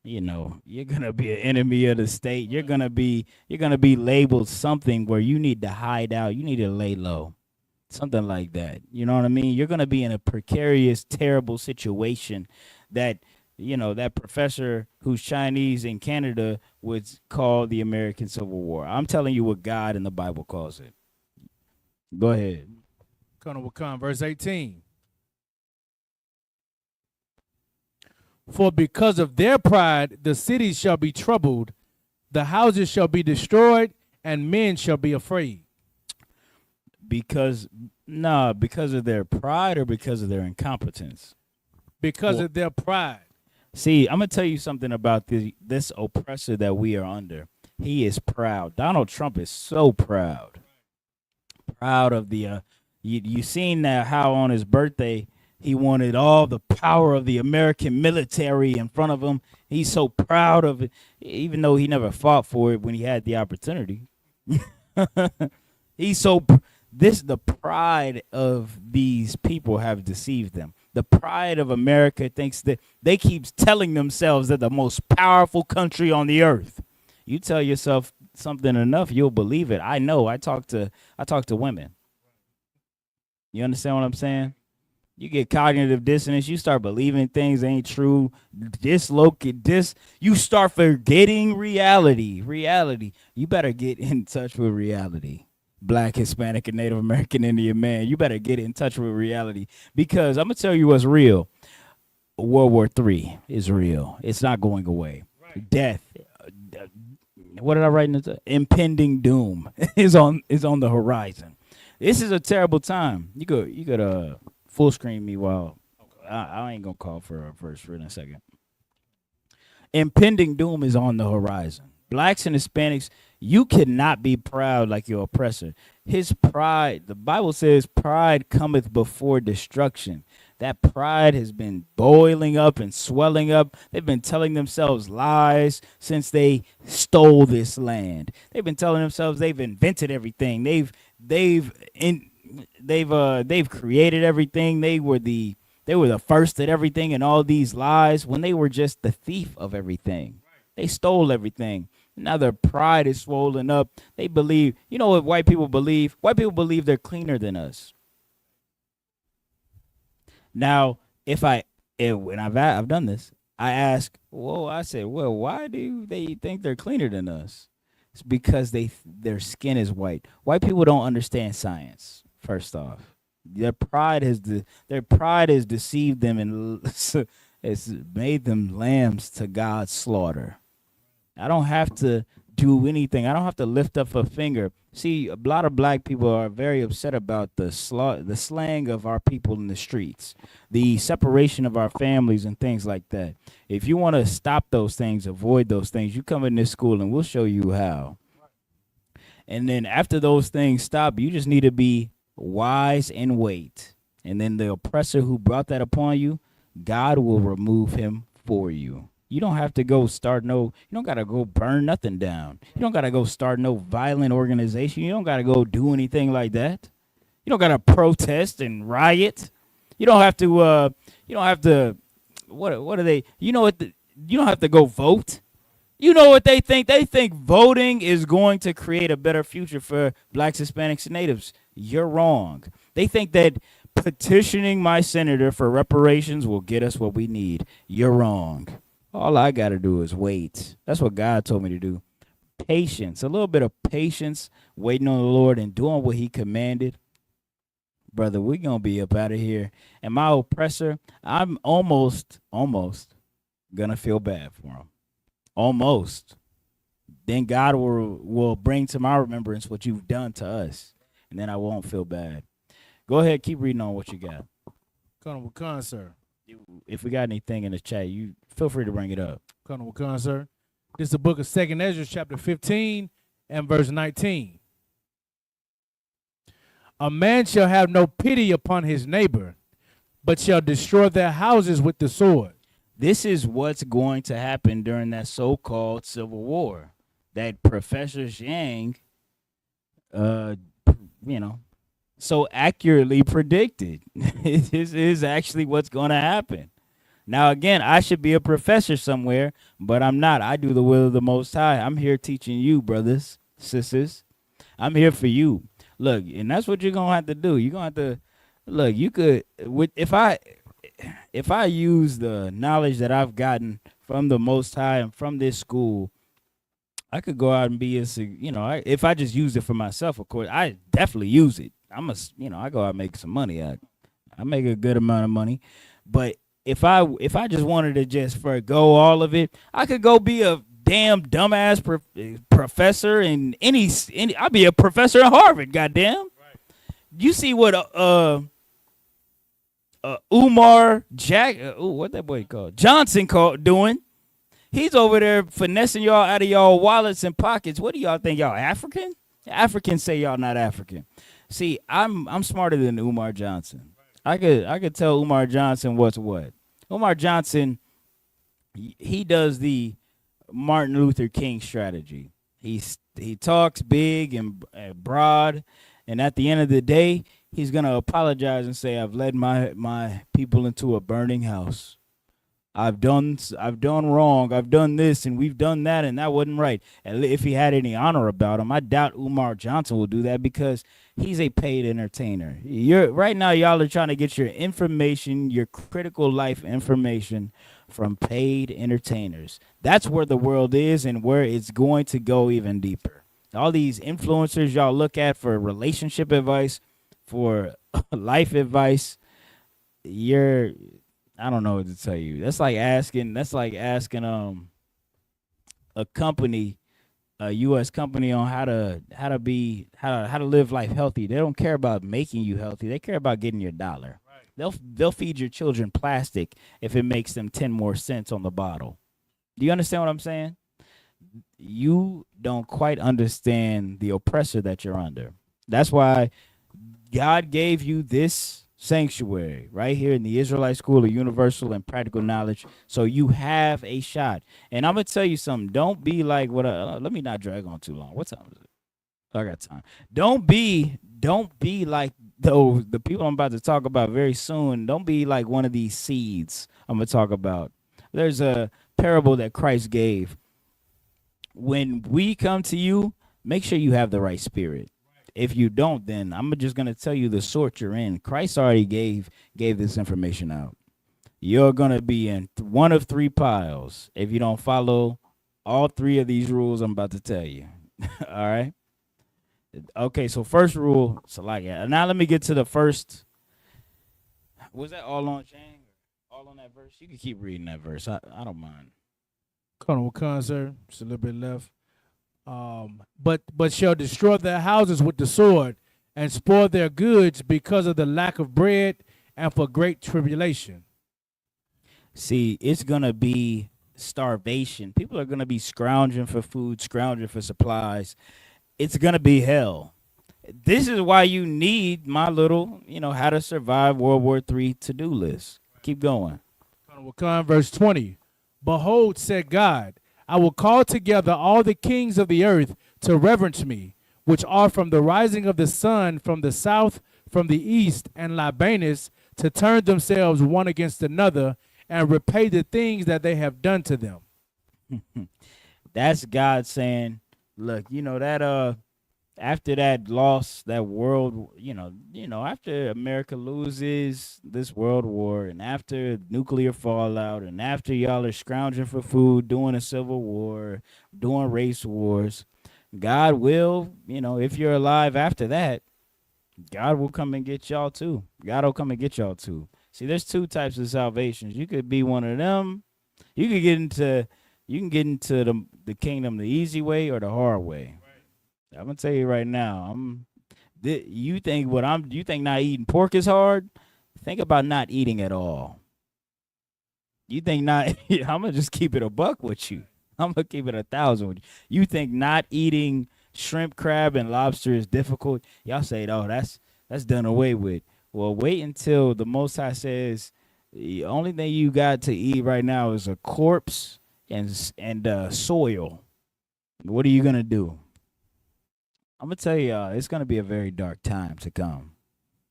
you're gonna be an enemy of the state. You're gonna be labeled something where you need to hide out. You need to lay low, something like that. You know what I mean? You're gonna be in a precarious, terrible situation that that professor who's Chinese in Canada would call the American Civil War. I'm telling you what God in the Bible calls it. Go ahead. Colonel Wakan, verse 18. For because of their pride, the cities shall be troubled, The houses shall be destroyed, and men shall be afraid. Because of their pride or because of their incompetence. Because of their pride. See, I'm gonna tell you something about this oppressor that we are under. He is proud. Donald Trump is so proud. Proud of the you seen that how on his birthday he wanted all the power of the American military in front of him. He's so proud of it, even though he never fought for it when he had the opportunity. He's so the pride of these people have deceived them. The pride of America thinks that they keep telling themselves they're the most powerful country on the earth. You tell yourself something enough, you'll believe it. I know. I talk to women. You understand what I'm saying? You get cognitive dissonance. You start believing things ain't true. You start forgetting reality. You better get in touch with reality. Black, Hispanic, and Native American Indian man. You better get in touch with reality. Because I'm going to tell you what's real. World War III is real. It's not going away. Right. Death. What did I write in the impending doom is on the horizon. This is a terrible time. You could full screen me while I ain't gonna call for a verse for in a second. Impending doom is on the horizon. Blacks and Hispanics, you cannot be proud like your oppressor. His pride, the Bible says, pride cometh before destruction. That pride has been boiling up and swelling up. They've been telling themselves lies since they stole this land. They've been telling themselves they've invented everything. They've created everything. They were the first at everything, and all these lies when they were just the thief of everything. They stole everything. Now their pride is swollen up. They believe, you know what white people believe? White people believe they're cleaner than us. Now, when I've done this, I said, why do they think they're cleaner than us? It's because their skin is white. White people don't understand science. First off, their pride has deceived them and it's made them lambs to God's slaughter. I don't have to do anything. I don't have to lift up a finger. See, a lot of black people are very upset about the slang of our people in the streets, the separation of our families and things like that. If you want to stop those things, avoid those things, you come in this school and we'll show you how. And then after those things stop, you just need to be wise and wait. And then the oppressor who brought that upon you, God will remove him for you. You don't have to go you don't got to go burn nothing down. You don't got to go start no violent organization. You don't got to go do anything like that. You don't got to protest and riot. You don't have to, what are they, you don't have to go vote. You know what they think? They think voting is going to create a better future for blacks, Hispanics, and natives. You're wrong. They think that petitioning my senator for reparations will get us what we need. You're wrong. All I got to do is wait. That's what God told me to do. Patience, a little bit of patience, waiting on the Lord and doing what he commanded. Brother, we're going to be up out of here. And my oppressor, I'm almost going to feel bad for him. Almost. Then God will bring to my remembrance what you've done to us. And then I won't feel bad. Go ahead, keep reading on what you got. Colonel Wakan, sir. If we got anything in the chat, you feel free to bring it up. Colonel Wakan, sir. This is the book of 2nd Ezra, chapter 15 and verse 19. A man shall have no pity upon his neighbor, but shall destroy their houses with the sword. This is what's going to happen during that so-called civil war that Professor Zhang, so accurately predicted. This is actually what's going to happen. Now, again, I should be a professor somewhere, but I'm not. I do the will of the Most High. I'm here teaching you, brothers, sisters. I'm here for you. Look, and that's what you're going to have to do. You're going to have to, look, you could, if I use the knowledge that I've gotten from the Most High and from this school, I could go out and be if I just used it for myself, of course, I definitely use it. I go out and make some money. I make a good amount of money. But if I just wanted to just forgo all of it, I could go be a damn dumbass professor in any. I'll be a professor at Harvard. Goddamn. Right. You see what Umar what that boy called Johnson doing? He's over there finessing y'all out of y'all wallets and pockets. What do y'all think? Y'all African? Africans say y'all not African. See, I'm smarter than Umar Johnson. I could tell Umar Johnson what's what. Umar Johnson, he does the Martin Luther King strategy. He talks big and broad, and at the end of the day, he's gonna apologize and say, "I've led my people into a burning house. I've done wrong. I've done this and we've done that, and that wasn't right." And if he had any honor about him, I doubt Umar Johnson will do that because he's a paid entertainer. Right now, y'all are trying to get your information, your critical life information, from paid entertainers. That's where the world is and where it's going to go even deeper. All these influencers y'all look at for relationship advice, for life advice, I don't know what to tell you. That's like asking a company, a U.S. company, on how to live life healthy. They don't care about making you healthy. They care about getting your dollar. Right. They'll feed your children plastic if it makes them 10 more cents on the bottle. Do you understand what I'm saying? You don't quite understand the oppressor that you're under. That's why God gave you this sanctuary right here in the Israelite School of Universal and Practical Knowledge, so you have a shot. And I'm gonna tell you something. Don't be like let me not drag on too long. What time is it? I got time. Don't be like the people I'm about to talk about very soon. Don't be like one of these seeds I'm gonna talk about. There's a parable that Christ gave. When we come to you, make sure you have the right spirit. If you don't, then I'm just going to tell you the sort you're in. Christ already gave this information out. You're going to be in one of three piles if you don't follow all three of these rules I'm about to tell you. All right? Okay, so first rule, Salakia. Now let me get to the first. Was that all on Chang? All on that verse? You can keep reading that verse. I don't mind. Colonel Khan, sir. Just a little bit left. But shall destroy their houses with the sword and spoil their goods because of the lack of bread and for great tribulation. See, it's going to be starvation. People are going to be scrounging for food, scrounging for supplies. It's going to be hell. This is why you need my little, how to survive World War III to-do list. Keep going. Verse 20. Behold, said God, I will call together all the kings of the earth to reverence me, which are from the rising of the sun, from the south, from the east, and Libanus, to turn themselves one against another and repay the things that they have done to them. That's God saying, look, that after that loss, that world, after America loses this world war, and after nuclear fallout, and after y'all are scrounging for food, doing a civil war, doing race wars, God will, if you're alive after that, God will come and get y'all too. God will come and get y'all too. See, there's two types of salvations. You could be one of them. You can get into the kingdom the easy way or the hard way. I'm gonna tell you right now. You think not eating pork is hard? Think about not eating at all. You think not? I'm gonna just keep it a buck with you. I'm gonna keep it 1,000 with you. You think not eating shrimp, crab, and lobster is difficult? Y'all say, oh, that's done away with. Well, wait until the Most High says the only thing you got to eat right now is a corpse and soil. What are you gonna do? I'm gonna tell you, it's gonna be a very dark time to come.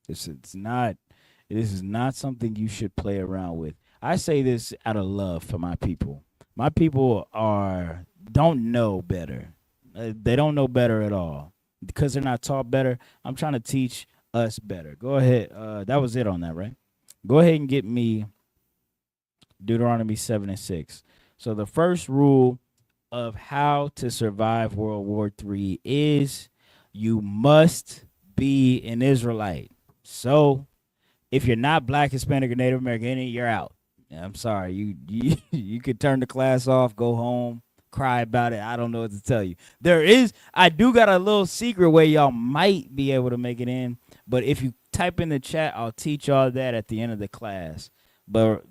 This is not something you should play around with. I say this out of love for my people. My people don't know better. They don't know better at all because they're not taught better. I'm trying to teach us better. Go ahead. That was it on that, right? Go ahead and get me Deuteronomy 7:6. So the first rule of how to survive World War III is you must be an Israelite. So if you're not Black, Hispanic, or Native American, you're out. I'm sorry. You could turn the class off, go home. cry about it. I don't know what to tell you. I do got a little secret way y'all might be able to make it in, but if you type in the chat, I'll teach y'all that at the end of the class. But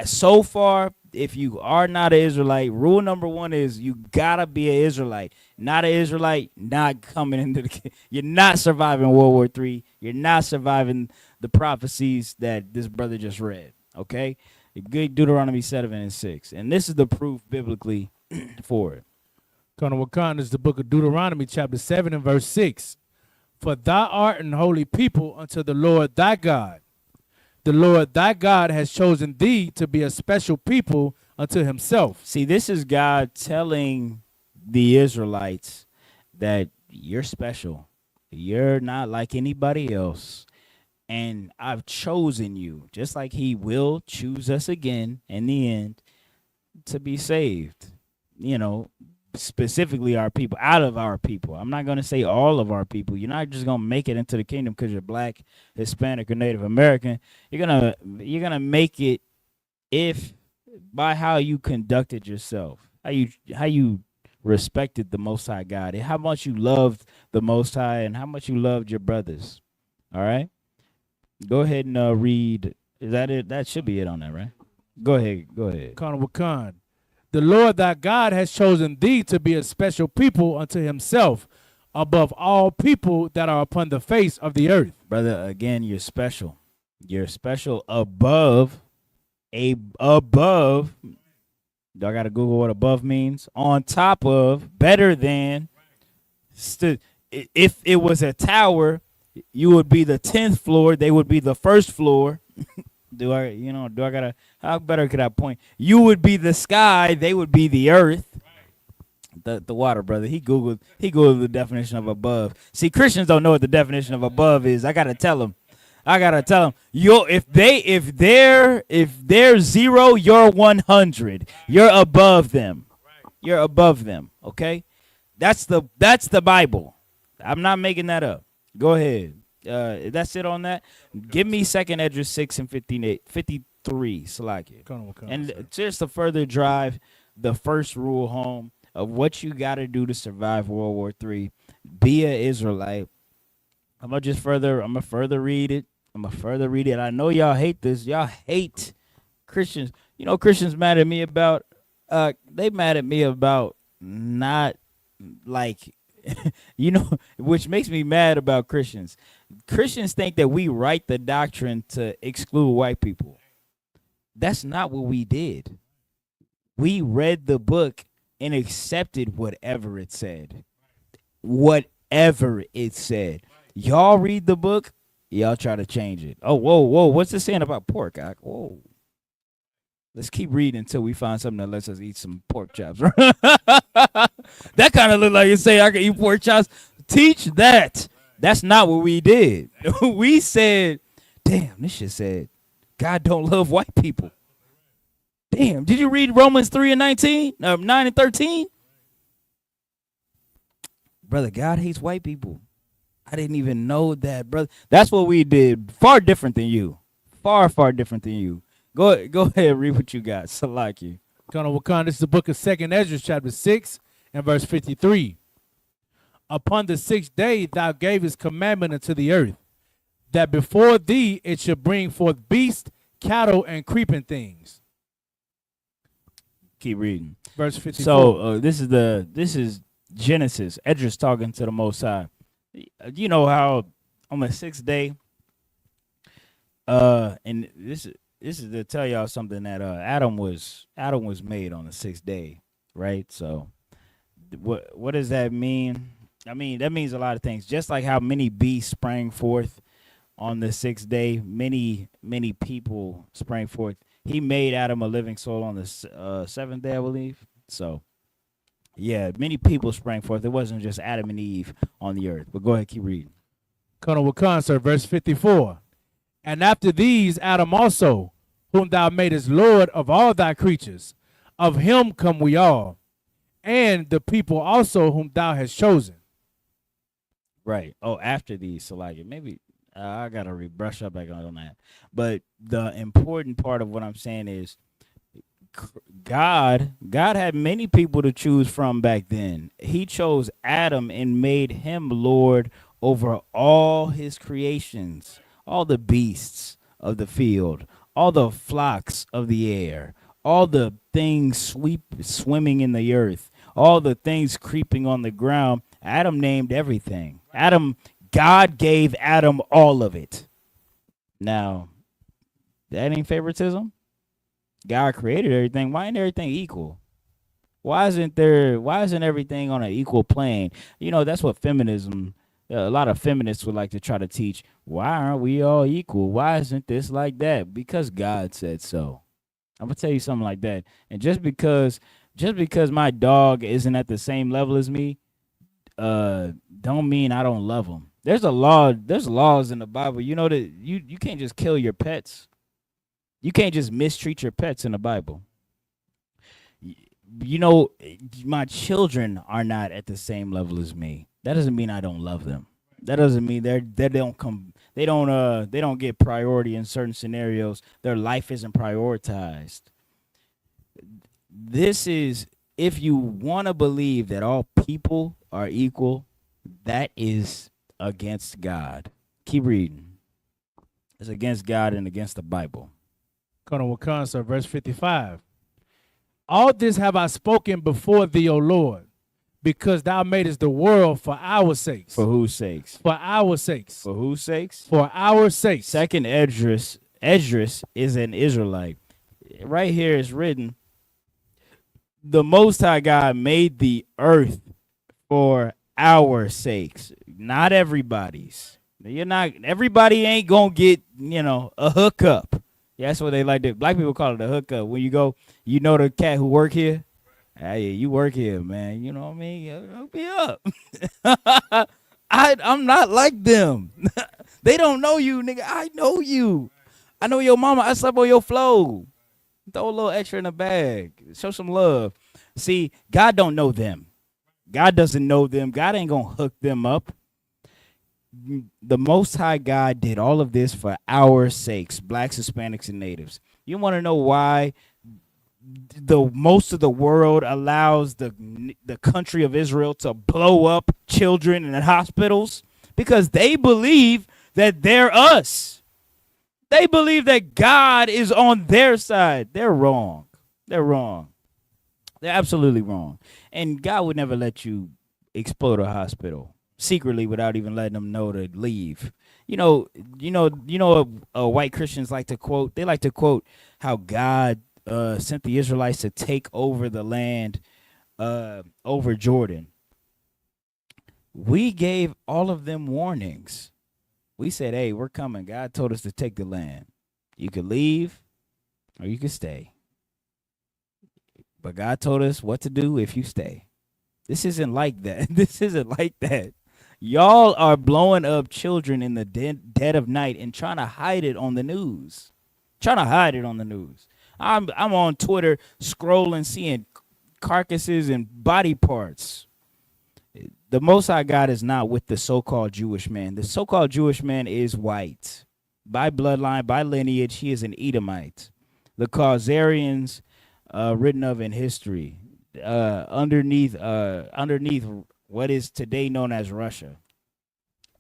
so far, if you are not an Israelite, rule number 1 is you gotta be an Israelite. Not an Israelite, not coming into the. You're not surviving World War III. You're not surviving the prophecies that this brother just read. Okay, good Deuteronomy 7:6, and this is the proof biblically for it. Colonel Wakan is the book of Deuteronomy, chapter 7 and verse 6. For thou art an holy people unto the Lord thy God. The Lord thy God has chosen thee to be a special people unto himself. See, this is God telling the Israelites that you're special. You're not like anybody else. And I've chosen you, just like he will choose us again in the end to be saved. You know, specifically our people, out of our people. I'm not going to say all of our people. You're not just going to make it into the kingdom because you're black, Hispanic, or Native American. You're going to make it if by how you conducted yourself, how you respected the Most High God, and how much you loved the Most High, and how much you loved your brothers. All right? Go ahead and read. Is that it? That should be it on that, right? Go ahead. Colonel Wakan. The Lord thy God has chosen thee to be a special people unto himself above all people that are upon the face of the earth. Brother, again, you're special. You're special above. Above. Y'all got to Google what above means. On top of, better than. If it was a tower, you would be the 10th floor. They would be the first floor. How better could I point? You would be the sky, they would be the earth. The water, brother. He googled the definition of above. See, Christians don't know what the definition of above is. I gotta tell them. If they're 0, you're 100. You're above them. You're above them. Okay, that's the Bible. I'm not making that up. Go ahead. That's it on that. Give me 2nd Esdras 6 and 53, Salakia. And just to further drive the first rule home of what you got to do to survive World War III, be an Israelite. I'm gonna further read it. I know y'all hate this. Y'all hate Christians. You know, Christians mad at me about. They mad at me about not like. Which makes me mad about Christians. Christians think that we write the doctrine to exclude white people. That's not what we did. We read the book and accepted whatever it said. Whatever it said. Y'all read the book, y'all try to change it. Oh, whoa. What's it saying about pork? Whoa. Let's keep reading until we find something that lets us eat some pork chops. That kind of look like you say I can eat pork chops. Teach that. That's not what we did. We said, damn, this shit said God don't love white people. Damn, did you read Romans 3 and 19? 9 and 13? Brother, God hates white people. I didn't even know that, brother. That's what we did. Far different than you. Far different than you. Go ahead, read what you got. Salaki. Colonel Wakan, this is the book of 2nd Esdras, chapter 6 and verse 53. Upon the 6th day thou gavest commandment unto the earth, that before thee it should bring forth beasts, cattle, and creeping things. Keep reading. Verse 54. So this is Genesis. Esdras talking to the Most High. You know how on the 6th day, and this is to tell y'all something that Adam was made on the 6th day, right? So what does that mean? I mean, that means a lot of things. Just like how many beasts sprang forth on the 6th day, many people sprang forth. He made Adam a living soul on the 7th day, I believe. So, yeah, many people sprang forth. It wasn't just Adam and Eve on the earth. But go ahead, keep reading. Colonel Wakan, sir, verse 54. And after these, Adam also, whom thou madest Lord of all thy creatures, of him come we all, and the people also whom thou hast chosen. Right. Oh, after these, so like maybe I gotta brush up back on that. But the important part of what I'm saying is God had many people to choose from back then. He chose Adam and made him Lord over all his creations, all the beasts of the field, all the flocks of the air, all the things swimming in the earth, all the things creeping on the ground. Adam named everything. God gave Adam all of it. Now, that ain't favoritism. God created everything. Why ain't everything equal? Why isn't everything on an equal plane? You know, that's what feminism, a lot of feminists would like to try to teach. Why aren't we all equal? Why isn't this like that? Because God said so. I'm gonna tell you something like that. And just because my dog isn't at the same level as me, don't mean I don't love him. There's laws in the Bible. You know that you can't just kill your pets. You can't just mistreat your pets in the Bible. You know, my children are not at the same level as me. That doesn't mean I don't love them. That doesn't mean they don't get priority in certain scenarios. Their life isn't prioritized. This is, if you want to believe that all people are equal, that is against God. Keep reading. It's against God and against the Bible. Colonel Wakansa, verse 55. All this have I spoken before thee, O Lord, because thou madest the world for our sakes. For whose sakes? For our sakes. For whose sakes? For our sakes. Second Esdras is an Israelite. Right here is written, the Most High God made the earth for our sakes, not everybody's. Everybody ain't gonna get, a hookup. Yeah, that's what they like to. Black people call it a hookup. When you go, the cat who work here. Hey, you work here, man. You know what I mean? Hook me up. I'm not like them. They don't know you, nigga. I know you. I know your mama. I slept on your floor. Throw a little extra in the bag. Show some love. See, God don't know them. God doesn't know them. God ain't gonna hook them up. The Most High God did all of this for our sakes, blacks, Hispanics, and natives. You want to know why the most of the world allows the country of Israel to blow up children in hospitals? Because they believe that they're us. They believe that God is on their side. They're wrong. They're wrong. They're absolutely wrong. And God would never let you explode a hospital secretly without even letting them know to leave. White Christians like to quote. They like to quote how God sent the Israelites to take over the land over Jordan. We gave all of them warnings. We said, hey, we're coming. God told us to take the land. You could leave or you could stay. But God told us what to do if you stay. This isn't like that. This isn't like that. Y'all are blowing up children in the dead of night and trying to hide it on the news. I'm on Twitter scrolling, seeing carcasses and body parts. The Most High God is not with the so-called Jewish man. The so-called Jewish man is white. By bloodline, by lineage, he is an Edomite. The Khazarians, written of in history, underneath what is today known as Russia.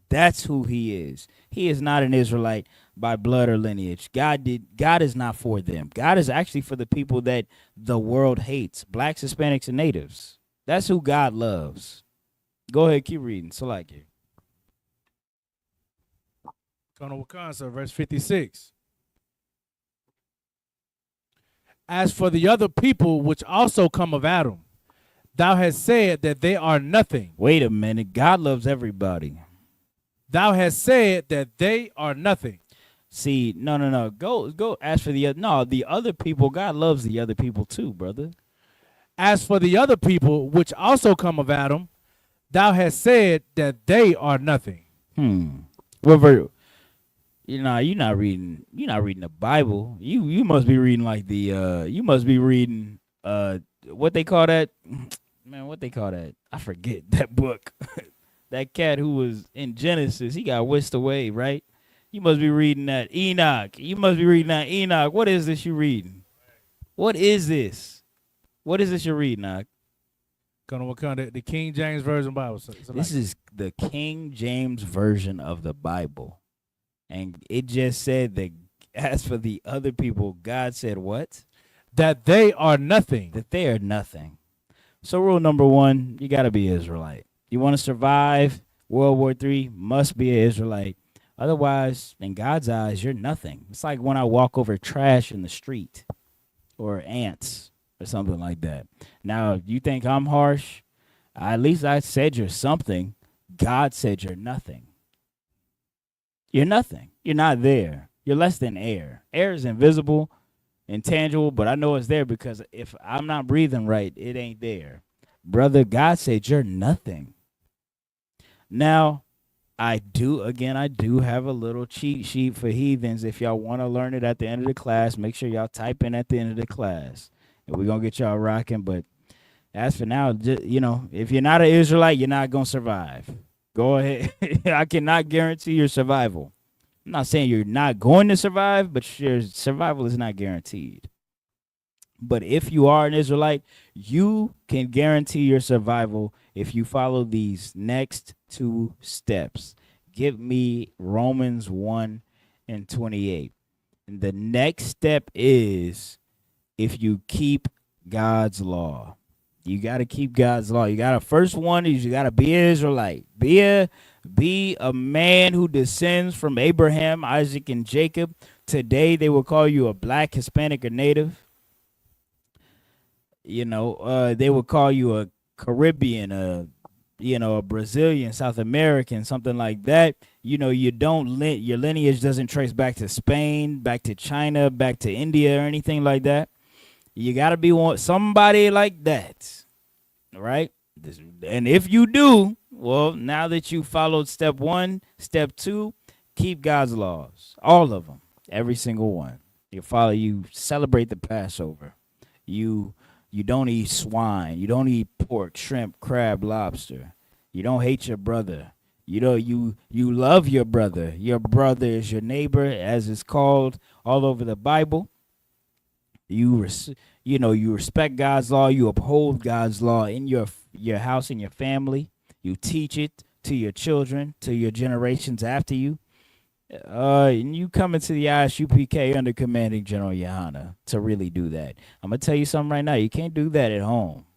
That's who he is. He is not an Israelite by blood or lineage. God is not for them. God is actually for the people that the world hates, blacks, Hispanics, and natives. That's who God loves. Go ahead, keep reading. So like you. Colonel Wakansa, verse 56. As for the other people which also come of Adam, thou hast said that they are nothing. Wait a minute. God loves everybody. Thou hast said that they are nothing. See, no. Go as for the other people, God loves the other people too, brother. As for the other people which also come of Adam, thou hast said that they are nothing. You're not reading the Bible. You must be reading like what they call that? Man, what they call that? I forget that book. That cat who was in Genesis, he got whisked away, right? You must be reading that Enoch. What is this you reading? What is this? What is this you're reading, Nog? The King James Version Bible. This is the King James Version of the Bible. And it just said that as for the other people, God said what? That they are nothing. That they are nothing. So rule number 1, you got to be Israelite. You want to survive World War III, must be an Israelite. Otherwise, in God's eyes, you're nothing. It's like when I walk over trash in the street or ants or something like that. Now, you think I'm harsh? At least I said you're something. God said you're nothing. You're nothing. You're not there. You're less than air. Air is invisible, intangible, but I know it's there because if I'm not breathing right, it ain't there. Brother, God said you're nothing. Now, I do have a little cheat sheet for heathens. If y'all want to learn it at the end of the class, make sure y'all type in at the end of the class. And we're going to get y'all rocking. But as for now, just, if you're not an Israelite, you're not going to survive. Go ahead. I cannot guarantee your survival. I'm not saying you're not going to survive, but your survival is not guaranteed. But if you are an Israelite, you can guarantee your survival if you follow these next 2 steps. Give me Romans 1:28. And the next step is if you keep God's law. You got to keep God's law. First one is you got to be an Israelite. Be a man who descends from Abraham, Isaac, and Jacob. Today they will call you a black, Hispanic, or native. They would call you a Caribbean, a Brazilian, South American, something like that. Your lineage doesn't trace back to Spain, back to China, back to India, or anything like that. You got to be somebody like that, right? And if you do, well, now that you followed step 1, step 2, keep God's laws, all of them, every single one. You celebrate the Passover. You don't eat swine. You don't eat pork, shrimp, crab, lobster. You don't hate your brother. You love your brother. Your brother is your neighbor, as it's called all over the Bible. You respect God's law. You uphold God's law in your house and your family. You teach it to your children, to your generations after you. And you come into the ISUPK under commanding General Yohana to really do that. I'm going to tell you something right now. You can't do that at home.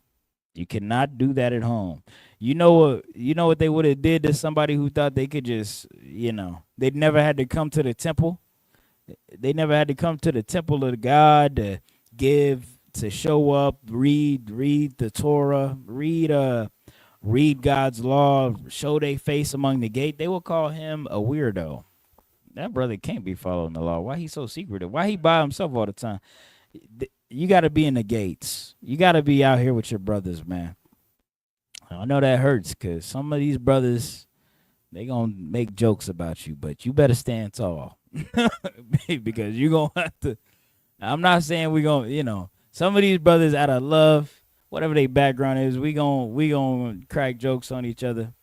You cannot do that at home. You know what they would have did to somebody who thought they could just, they never had to come to the temple. They never had to come to the temple of God to give, to show up, read the Torah, read God's law, show their face among the gate. They will call him a weirdo. That brother can't be following the law. Why he so secretive? Why he by himself all the time? You got to be in the gates. You got to be out here with your brothers, man. I know that hurts because some of these brothers, they going to make jokes about you, but you better stand tall because you're going to have to. I'm not saying we're going to, some of these brothers out of love, whatever their background is, we gonna crack jokes on each other.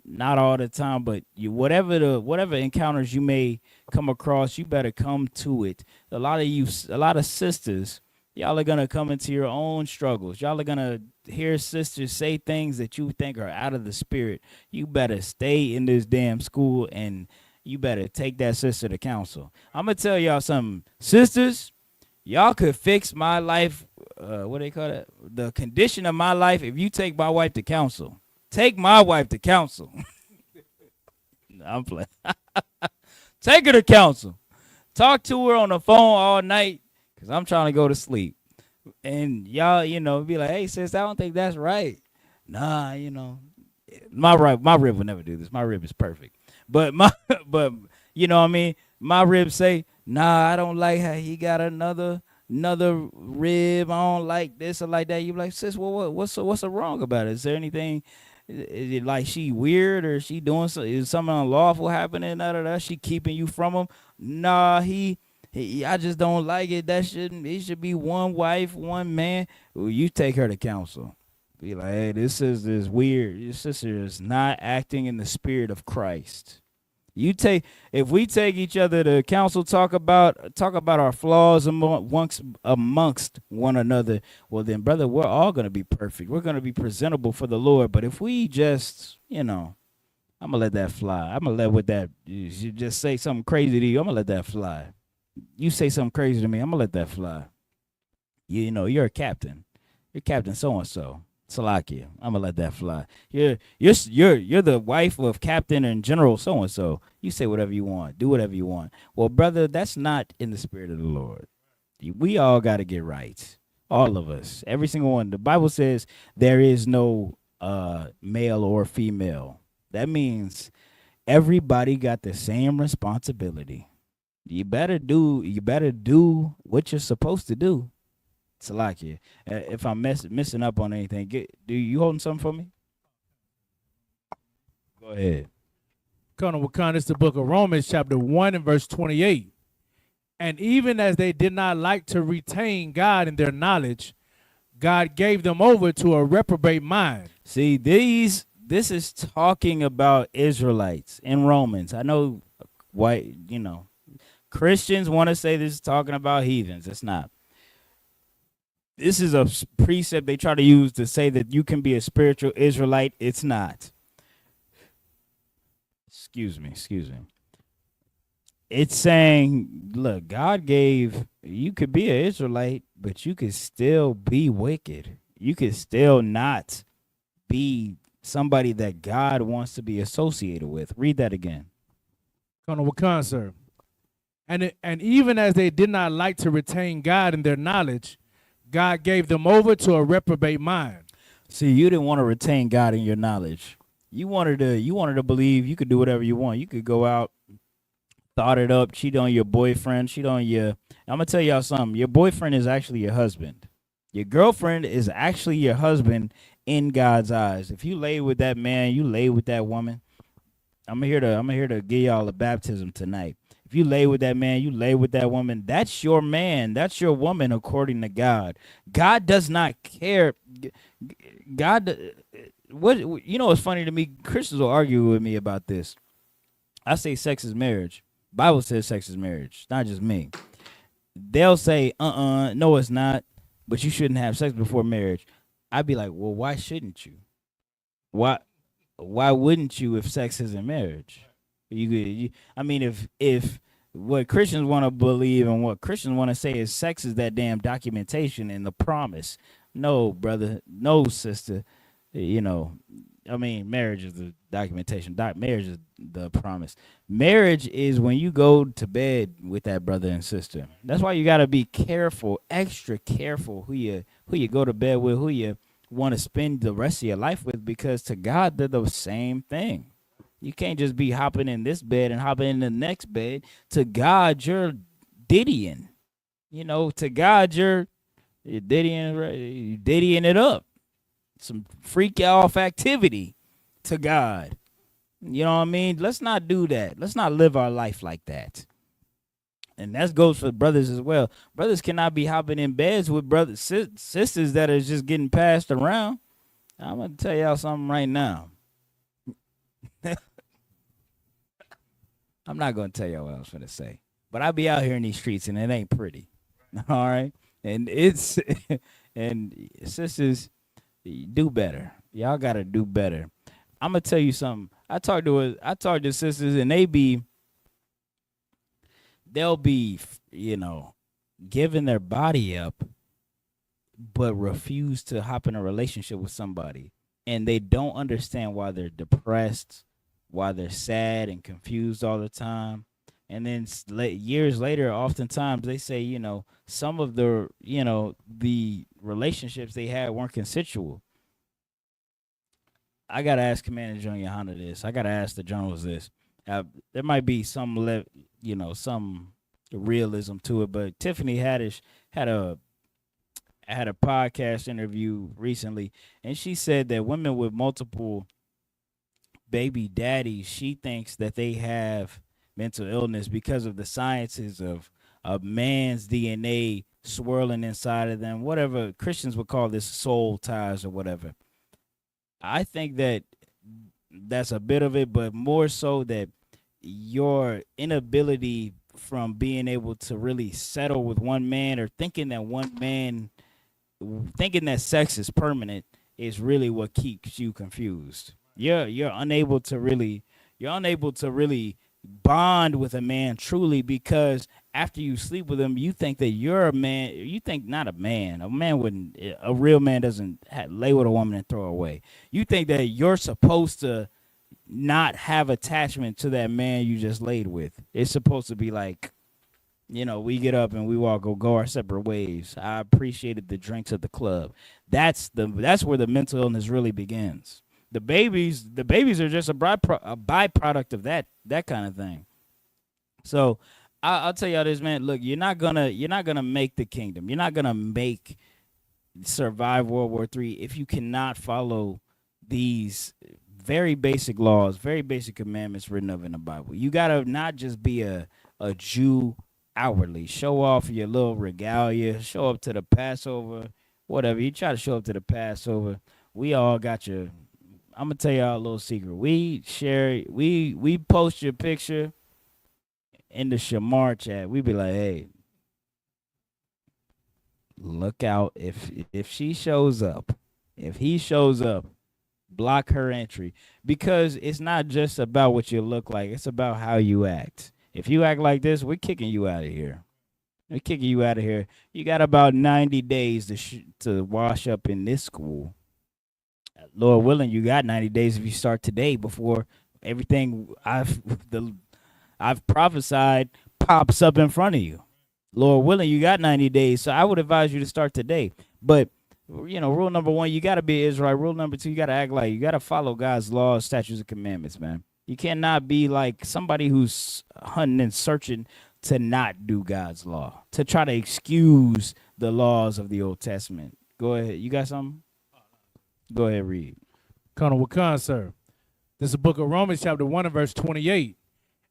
Not all the time, but whatever encounters you may come across, you better come to it. A lot of sisters, y'all are gonna come into your own struggles. Y'all are gonna hear sisters say things that you think are out of the spirit. You better stay in this damn school and you better take that sister to counsel. I'm gonna tell y'all something, sisters. Y'all could fix my life. What they call it? The condition of my life. If you take my wife to counsel. Take my wife to counsel. I'm playing. Take her to counsel. Talk to her on the phone all night because I'm trying to go to sleep. And y'all, be like, hey, sis, I don't think that's right. Nah, my rib will never do this. My rib is perfect. But you know what I mean? My rib say, nah, I don't like how he got another rib. I don't like this or like that. You be like, sis, well, what's so wrong about it? Is there anything? Is it like she weird or she doing is something unlawful happening? She keeping you from him? Nah, he I just don't like it. It should be one wife, one man. Well, you take her to counsel. Be like, hey, this is weird. Your sister is not acting in the spirit of Christ. If we take each other to counsel, talk about our flaws amongst one another, well then, brother, we're all gonna be perfect. We're gonna be presentable for the Lord. But if we just, I'm gonna let that fly. I'm gonna let what that you just say something crazy to you. I'm gonna let that fly. You say something crazy to me, I'm gonna let that fly. You're a captain. You're Captain so and so. Salakia. I'm gonna let that fly. You're the wife of Captain and General so and so. You say whatever you want, do whatever you want. Well, brother, that's not in the spirit of the Lord. We all got to get right. All of us, every single one. The Bible says there is no male or female. That means everybody got the same responsibility. You better do what you're supposed to do. Salakia. If I'm missing up on anything, do you holding something for me? Go ahead. Colonel Wakan, it's the book of Romans, chapter 1 and verse 28. And even as they did not like to retain God in their knowledge, God gave them over to a reprobate mind. See, this is talking about Israelites in Romans. I know Christians want to say this is talking about heathens. It's not. This is a precept they try to use to say that you can be a spiritual Israelite. It's not. Excuse me. It's saying, look, God gave, you could be an Israelite, but you could still be wicked. You could still not be somebody that God wants to be associated with. Read that again. Colonel Wakan, sir. And even as they did not like to retain God in their knowledge, God gave them over to a reprobate mind. See, you didn't want to retain God in your knowledge. You wanted to believe you could do whatever you want. You could go out, thought it up, cheat on your boyfriend, cheat on your. I'm gonna tell y'all something. Your boyfriend is actually your husband. Your girlfriend is actually your husband in God's eyes. If you lay with that man, you lay with that woman. I'm here to give y'all a baptism tonight. If you lay with that man, you lay with that woman. That's your man. That's your woman according to God. God does not care. God, what's funny to me? Christians will argue with me about this. I say sex is marriage. Bible says sex is marriage. It's not just me. They'll say, no, it's not. But you shouldn't have sex before marriage. I'd be like, well, why shouldn't you? Why wouldn't you if sex isn't marriage? If what Christians want to believe and what Christians want to say is sex is that damn documentation and the promise. No, brother. No, sister. Marriage is the documentation. Marriage is the promise. Marriage is when you go to bed with that brother and sister. That's why you got to be careful, extra careful who you go to bed with, who you want to spend the rest of your life with, because to God, they're the same thing. You can't just be hopping in this bed and hopping in the next bed. To God, you're Diddying. To God, you're Diddying it up. Some freak off activity to God. You know what I mean? Let's not do that. Let's not live our life like that. And that goes for brothers as well. Brothers cannot be hopping in beds with sisters that are just getting passed around. I'm going to tell y'all something right now. I'm not going to tell y'all what I was going to say. But I be out here in these streets and it ain't pretty. All right? And and sisters, do better. Y'all got to do better. I'm going to tell you something. I talk to sisters and they'll be, giving their body up, but refuse to hop in a relationship with somebody. And they don't understand why they're depressed, why they're sad and confused all the time. And then years later, oftentimes they say, some of the relationships they had weren't consensual. I got to ask Commander John Yohana this. I got to ask the generals this. There might be some realism to it, but Tiffany Haddish had a podcast interview recently, and she said that women with multiple baby daddies, she thinks that they have mental illness because of the sciences of a man's DNA swirling inside of them, whatever Christians would call this soul ties or whatever. I think that that's a bit of it, but more so that your inability from being able to really settle with one man, or thinking that sex is permanent, is really what keeps you confused. You're unable to really bond with a man truly, because after you sleep with him, you think that you're a man. You think not a man. A man wouldn't. A real man doesn't lay with a woman and throw her away. You think that you're supposed to not have attachment to that man you just laid with. It's supposed to be like, we get up and we go our separate ways. I appreciated the drinks at the club. That's where the mental illness really begins. The babies are just a byproduct of that kind of thing. So I'll tell y'all this, man. Look, you're not gonna make the kingdom. You're not gonna survive World War III if you cannot follow these very basic laws, very basic commandments written up in the Bible. You gotta not just be a Jew outwardly, show off your little regalia, show up to the Passover, whatever. You try to show up to the Passover. We all got your. I'm gonna tell y'all a little secret. We post your picture in the Shamar chat. We be like, hey, look out if she shows up, if he shows up, block her entry, because it's not just about what you look like, it's about how you act. If you act like this, we're kicking you out of here. We're kicking you out of here. You got about 90 days to wash up in this school. Lord willing, you got 90 days if you start today, before everything I've prophesied pops up in front of you. Lord willing, you got 90 days. So I would advise you to start today. But rule number 1, you got to be Israelite. Rule number 2, you got to act like you got to follow God's laws, statutes, and commandments, man. You cannot be like somebody who's hunting and searching to not do God's law, to try to excuse the laws of the Old Testament. Go ahead. You got something? Go ahead, read. Colonel Wakan, sir. This is the book of Romans, chapter 1 and verse 28.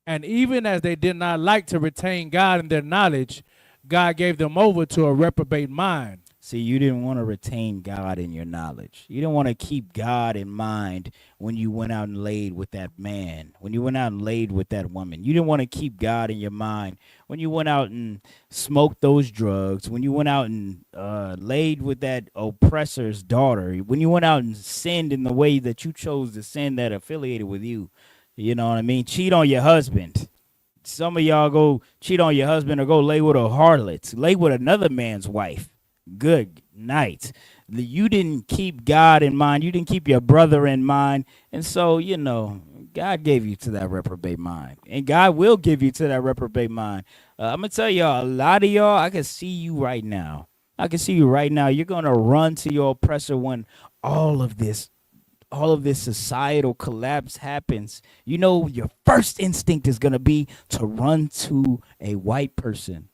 And even as they did not like to retain God in their knowledge, God gave them over to a reprobate mind. See, you didn't want to retain God in your knowledge. You didn't want to keep God in mind when you went out and laid with that man, when you went out and laid with that woman. You didn't want to keep God in your mind when you went out and smoked those drugs, when you went out and laid with that oppressor's daughter, when you went out and sinned in the way that you chose to sin that affiliated with you. You know what I mean? Cheat on your husband. Some of y'all go cheat on your husband or go lay with a harlot, lay with another man's wife. Good night. You didn't keep God in mind. You didn't keep your brother in mind. And so, God gave you to that reprobate mind. And God will give you to that reprobate mind. I'm going to tell y'all, a lot of y'all, I can see you right now. You're going to run to your oppressor when all of this societal collapse happens. Your first instinct is going to be to run to a white person.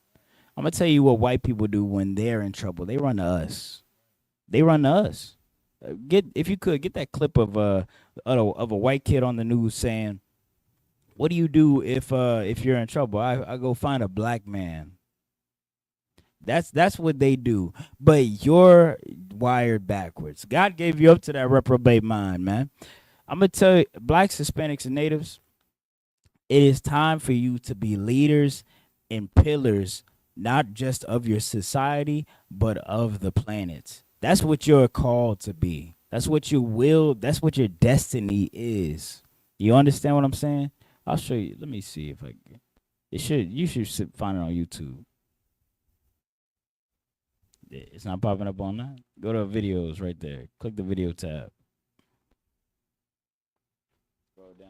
I'm going to tell you what white people do when they're in trouble. They run to us. If you could, get that clip of a white kid on the news saying, what do you do if you're in trouble? I go find a black man. That's what they do. But you're wired backwards. God gave you up to that reprobate mind, man. I'm going to tell you, blacks, Hispanics, and natives, it is time for you to be leaders and pillars, not just of your society, but of the planet. That's what you're called to be. That's what you will. That's what your destiny is. You understand what I'm saying? I'll show you. Let me see if I can. You should find it on YouTube. It's not popping up on that. Go to videos right there. Click the video tab. Scroll down.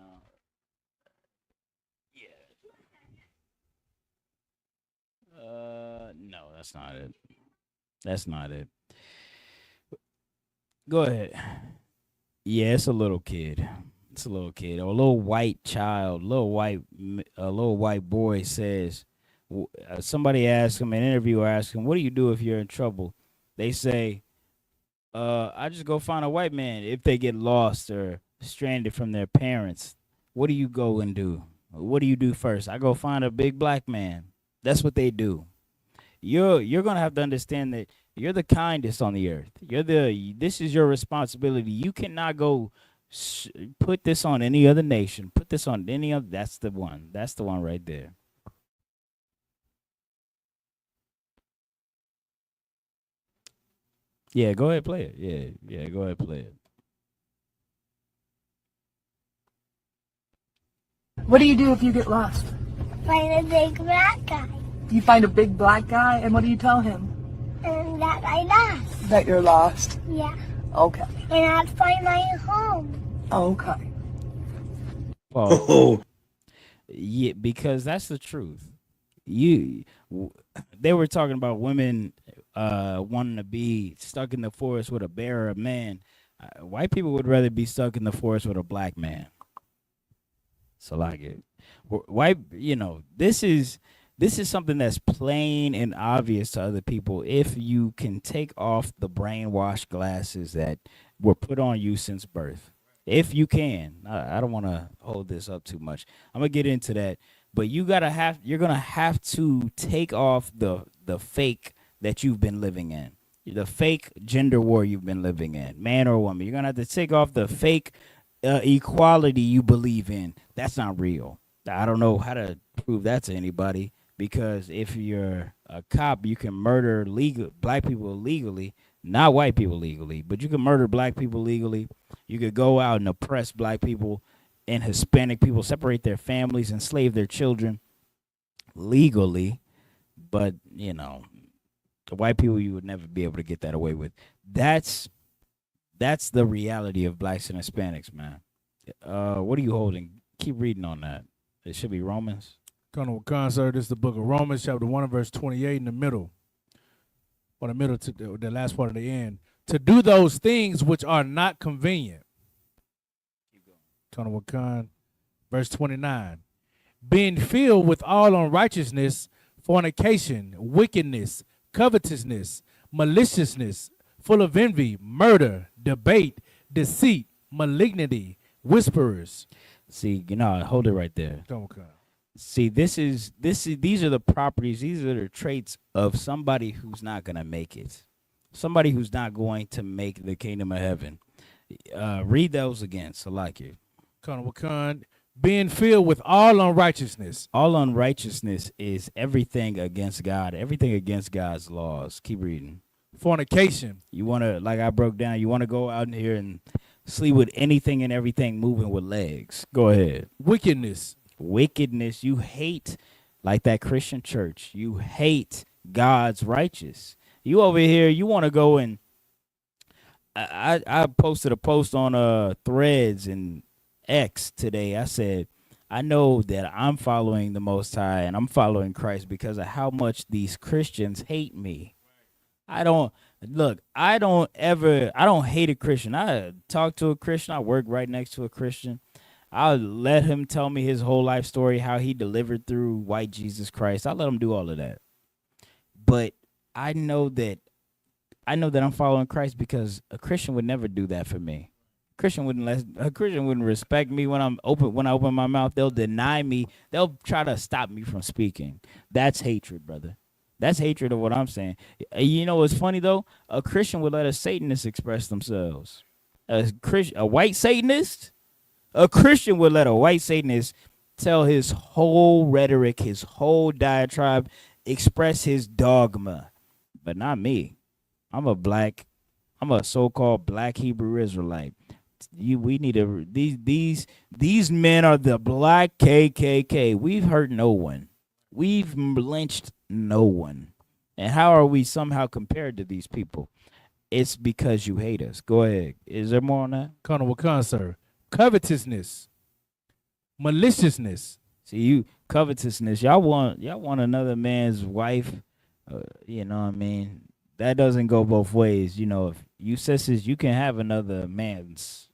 Yeah. No, that's not it. That's not it. Go ahead. Yeah, it's a little kid. It's a little kid. Or a little white child, a little white boy says, somebody asked him, an interviewer asked him, what do you do if you're in trouble? They say, I just go find a white man if they get lost or stranded from their parents. What do you go and do? What do you do first? I go find a big black man. That's what they do. You're gonna have to understand that you're the kindest on the earth. This is your responsibility. You cannot go Put this on any other nation. Put this on any other. That's the one. That's the one right there. Yeah, go ahead, play it. Yeah, go ahead, play it. What do you do if you get lost? Find a big black guy. You find a big black guy, and what do you tell him? And that I lost. That you're lost? Yeah. Okay. And I'd find my home. Okay. Oh. Yeah, because that's the truth. They were talking about women wanting to be stuck in the forest with a bear or a man. White people would rather be stuck in the forest with a black man. So like it, white, this is something that's plain and obvious to other people if you can take off the brainwashed glasses that were put on you since birth. If you can, I don't want to hold this up too much. I'm gonna get into that, but you're gonna have to take off the fake that you've been living in, the fake gender war you've been living in, man or woman. You're gonna have to take off the fake equality you believe in. That's not real. I don't know how to prove that to anybody, because if you're a cop, you can murder black people legally, not white people legally, but you can murder black people legally. You could go out and oppress black people and Hispanic people, separate their families, enslave their children legally. But, the white people, you would never be able to get that away with. That's the reality of blacks and Hispanics, man. What are you holding? Keep reading on that. It should be Romans. Colonel Concert, this is the book of Romans, chapter 1 and verse 28 in the middle. Or the middle to the last part of the end. To do those things which are not convenient. Colonel Wakan, verse 29. Being filled with all unrighteousness, fornication, wickedness, covetousness, maliciousness, full of envy, murder, debate, deceit, malignity, whisperers. See, hold it right there. See, these are the properties, these are the traits of somebody who's not gonna make it. Somebody who's not going to make the kingdom of heaven. Read those again, so like you. Colonel Wakan, being filled with all unrighteousness. All unrighteousness is everything against God, everything against God's laws. Keep reading. Fornication. You want to, like I broke down, you want to go out in here and sleep with anything and everything moving with legs. Go ahead. Wickedness. Wickedness. You hate, like that Christian church, you hate God's righteous. You over here, you want to go and I posted a post on Threads and X today. I said, I know that I'm following the Most High and I'm following Christ because of how much these Christians hate me. I don't hate a Christian. I talk to a Christian. I work right next to a Christian. I'll let him tell me his whole life story, how he delivered through white Jesus Christ. I'll let him do all of that. But I know that I'm following Christ because a Christian would never do that for me. A Christian wouldn't respect me when I open my mouth. They'll deny me. They'll try to stop me from speaking. That's hatred, brother. That's hatred of what I'm saying. You know what's funny though? A Christian would let a Satanist express themselves. A white Satanist? A Christian would let a white Satanist tell his whole rhetoric, his whole diatribe, express his dogma. But not me. I'm a so-called black Hebrew Israelite. These men are the black KKK. We've hurt no one. We've lynched no one. And how are we somehow compared to these people? It's because you hate us. Go ahead. Is there more on that? Colonel Wakan, sir. Covetousness. Maliciousness. See, covetousness. Y'all want another man's wife. You know what I mean? That doesn't go both ways. If you sisters, you can have another woman's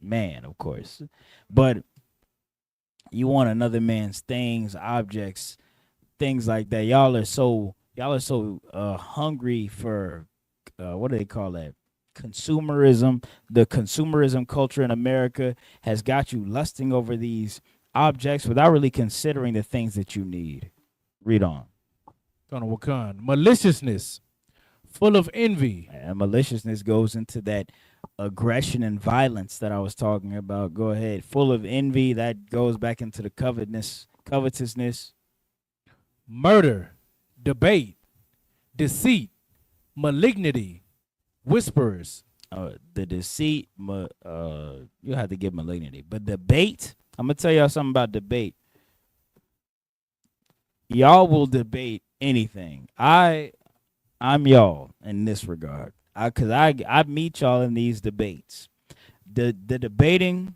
man, of course. But you want another man's things, objects, things like that. Y'all are so hungry for what do they call that? Consumerism. The consumerism culture in America has got you lusting over these objects without really considering the things that you need. Read on. Colonel Wakan. Maliciousness. Full of envy. And maliciousness goes into that aggression and violence that I was talking about. Go ahead. Full of envy, that goes back into the covetousness. Murder, debate, deceit, malignity, whisperers. The deceit, you have to give malignity. But debate, I'm gonna tell y'all something about debate. Y'all will debate anything. I'm y'all in this regard. Cause I meet y'all in these debates. The debating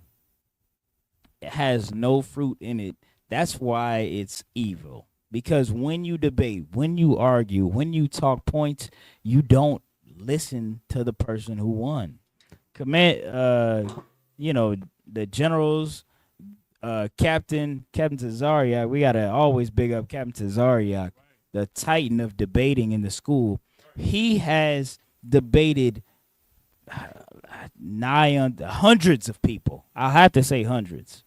has no fruit in it. That's why it's evil. Because when you debate, when you argue, when you talk points, you don't listen to the person who won. You know, the generals, Captain Tazariak, we gotta always big up Captain Tazariak, the titan of debating in the school. He has debated nigh on hundreds of people. I'll have to say hundreds.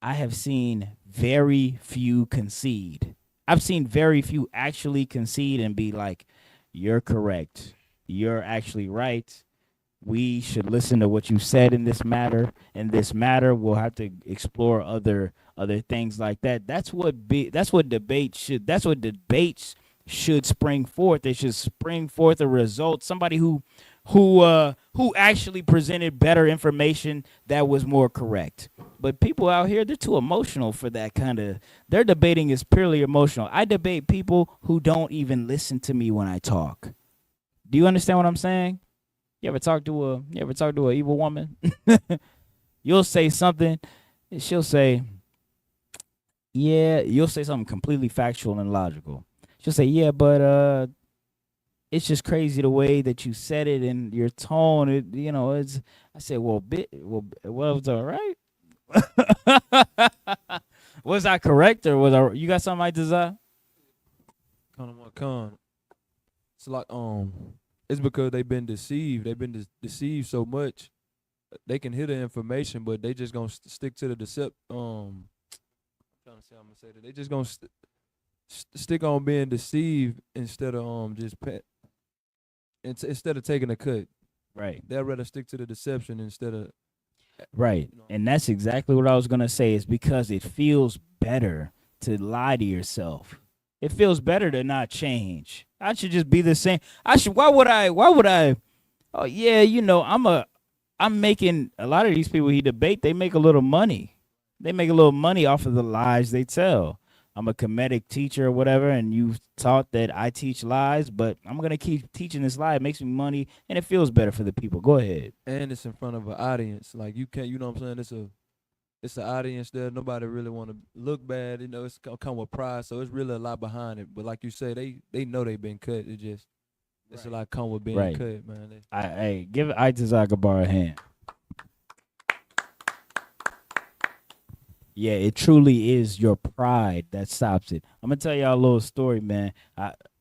I have seen very few concede. I've seen very few actually concede and be like, you're correct. You're actually right. We should listen to what you said in this matter. In this matter, we'll have to explore other things like that. That's what debates should spring forth. They should spring forth a result. Somebody who actually presented better information that was more correct. But people out here, they're too emotional for that kind of. Their debating is purely emotional. I debate people who don't even listen to me when I talk. Do you understand what I'm saying? You ever talk to an evil woman? You'll say something, and she'll say, yeah, you'll say something completely factual and logical. She'll say, yeah, but it's just crazy the way that you said it and your tone. It's. I said, well, was all right. Was I correct or was I? You got something I desire? Con. It's like it's because they've been deceived. They've been deceived so much. They can hear the information, but they just gonna stick to the decept. I'm trying to say, I'm gonna say that they just gonna stick on being deceived instead of instead of taking a cut. Right. They'd rather stick to the deception instead of. Right. And that's exactly what I was gonna say. Is because it feels better to lie to yourself. It feels better to not change. I should just be the same. Why would I? Oh yeah, I'm making a lot of these people he debate, they make a little money. They make a little money off of the lies they tell. I'm a comedic teacher or whatever, and you taught that I teach lies, but I'm gonna keep teaching this lie. It makes me money and it feels better for the people. Go ahead. And it's in front of an audience. Like you can't, you know what I'm saying? It's an audience there. Nobody really want to look bad. It's come with pride, so it's really a lot behind it. But like you say, they know they've been cut. It's a lot come with being cut, man. Hey, give Itazak a hand. Yeah, it truly is your pride that stops it. I'm gonna tell y'all a little story, man.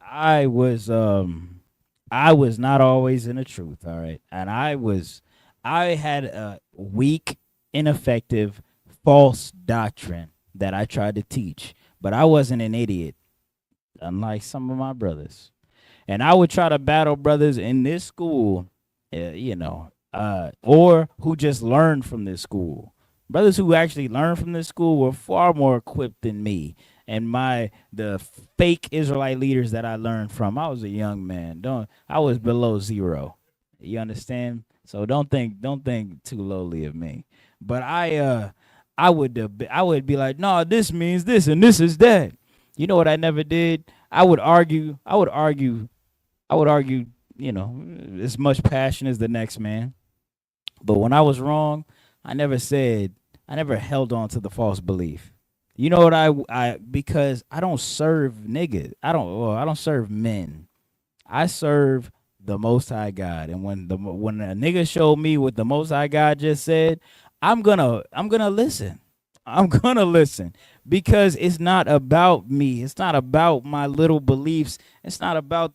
I was not always in the truth, all right, and I had a weak, ineffective, false doctrine that I tried to teach, but I wasn't an idiot, unlike some of my brothers. And I would try to battle brothers in this school, or who just learned from this school. Brothers who actually learned from this school were far more equipped than me. And the fake Israelite leaders that I learned from, I was a young man. I was below zero. You understand? So don't think too lowly of me. But I would be like, no, this means this and this is that. You know what I never did? I would argue, as much passion as the next man. But when I was wrong, I never held on to the false belief. You know what because I don't serve niggas. I don't serve men. I serve the Most High God. And when a nigga showed me what the Most High God just said, I'm gonna listen. I'm gonna listen because it's not about me. It's not about my little beliefs. It's not about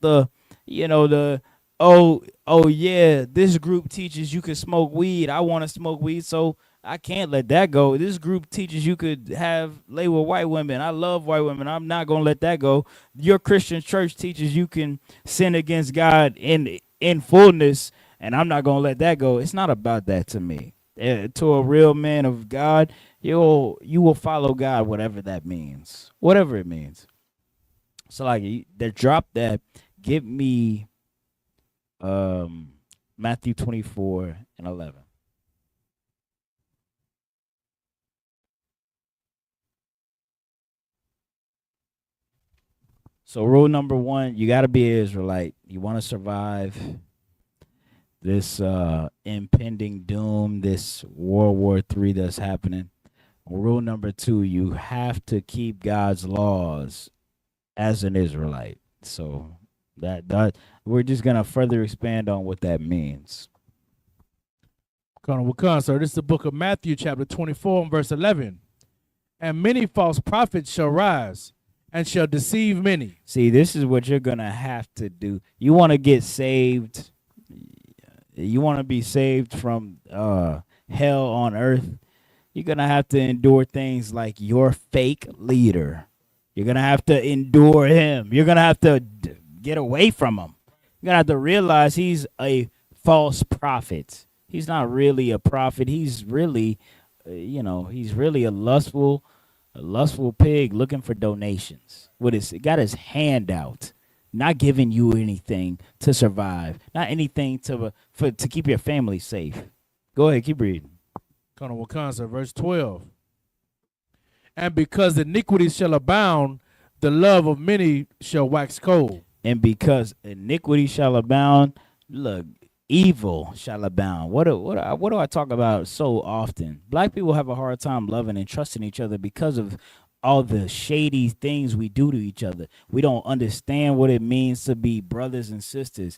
oh yeah, this group teaches you can smoke weed. I want to smoke weed, so I can't let that go. This group teaches you could lay with white women. I love white women. I'm not gonna let that go. Your Christian church teaches you can sin against God in fullness, and I'm not gonna let that go. It's not about that to me. To a real man of God, you will follow God, whatever that means, whatever it means. So like, they drop that. Give me Matthew 24:11. So rule number 1, you got to be an Israelite. You want to survive this impending doom, this World War III that's happening. Rule number 2, you have to keep God's laws as an Israelite. So that we're just going to further expand on what that means. Colonel Wakan, sir, this is the book of Matthew, chapter 24, and verse 11. And many false prophets shall rise and shall deceive many. See, this is what you're going to have to do. You want to get saved. You want to be saved from hell on earth. You're going to have to endure things like your fake leader. You're going to have to endure him. You're going to have to get away from him. You're going to have to realize he's a false prophet. He's not really a prophet. He's really, he's really a lustful pig looking for donations. Got his hand out, not giving you anything to survive, not anything to keep your family safe. Go ahead, keep reading. Colonel Wakansa, verse 12. And because iniquity shall abound, the love of many shall wax cold. And because iniquity shall abound, look, evil shall abound. What do I talk about so often? Black people have a hard time loving and trusting each other because of all the shady things we do to each other. We don't understand what it means to be brothers and sisters.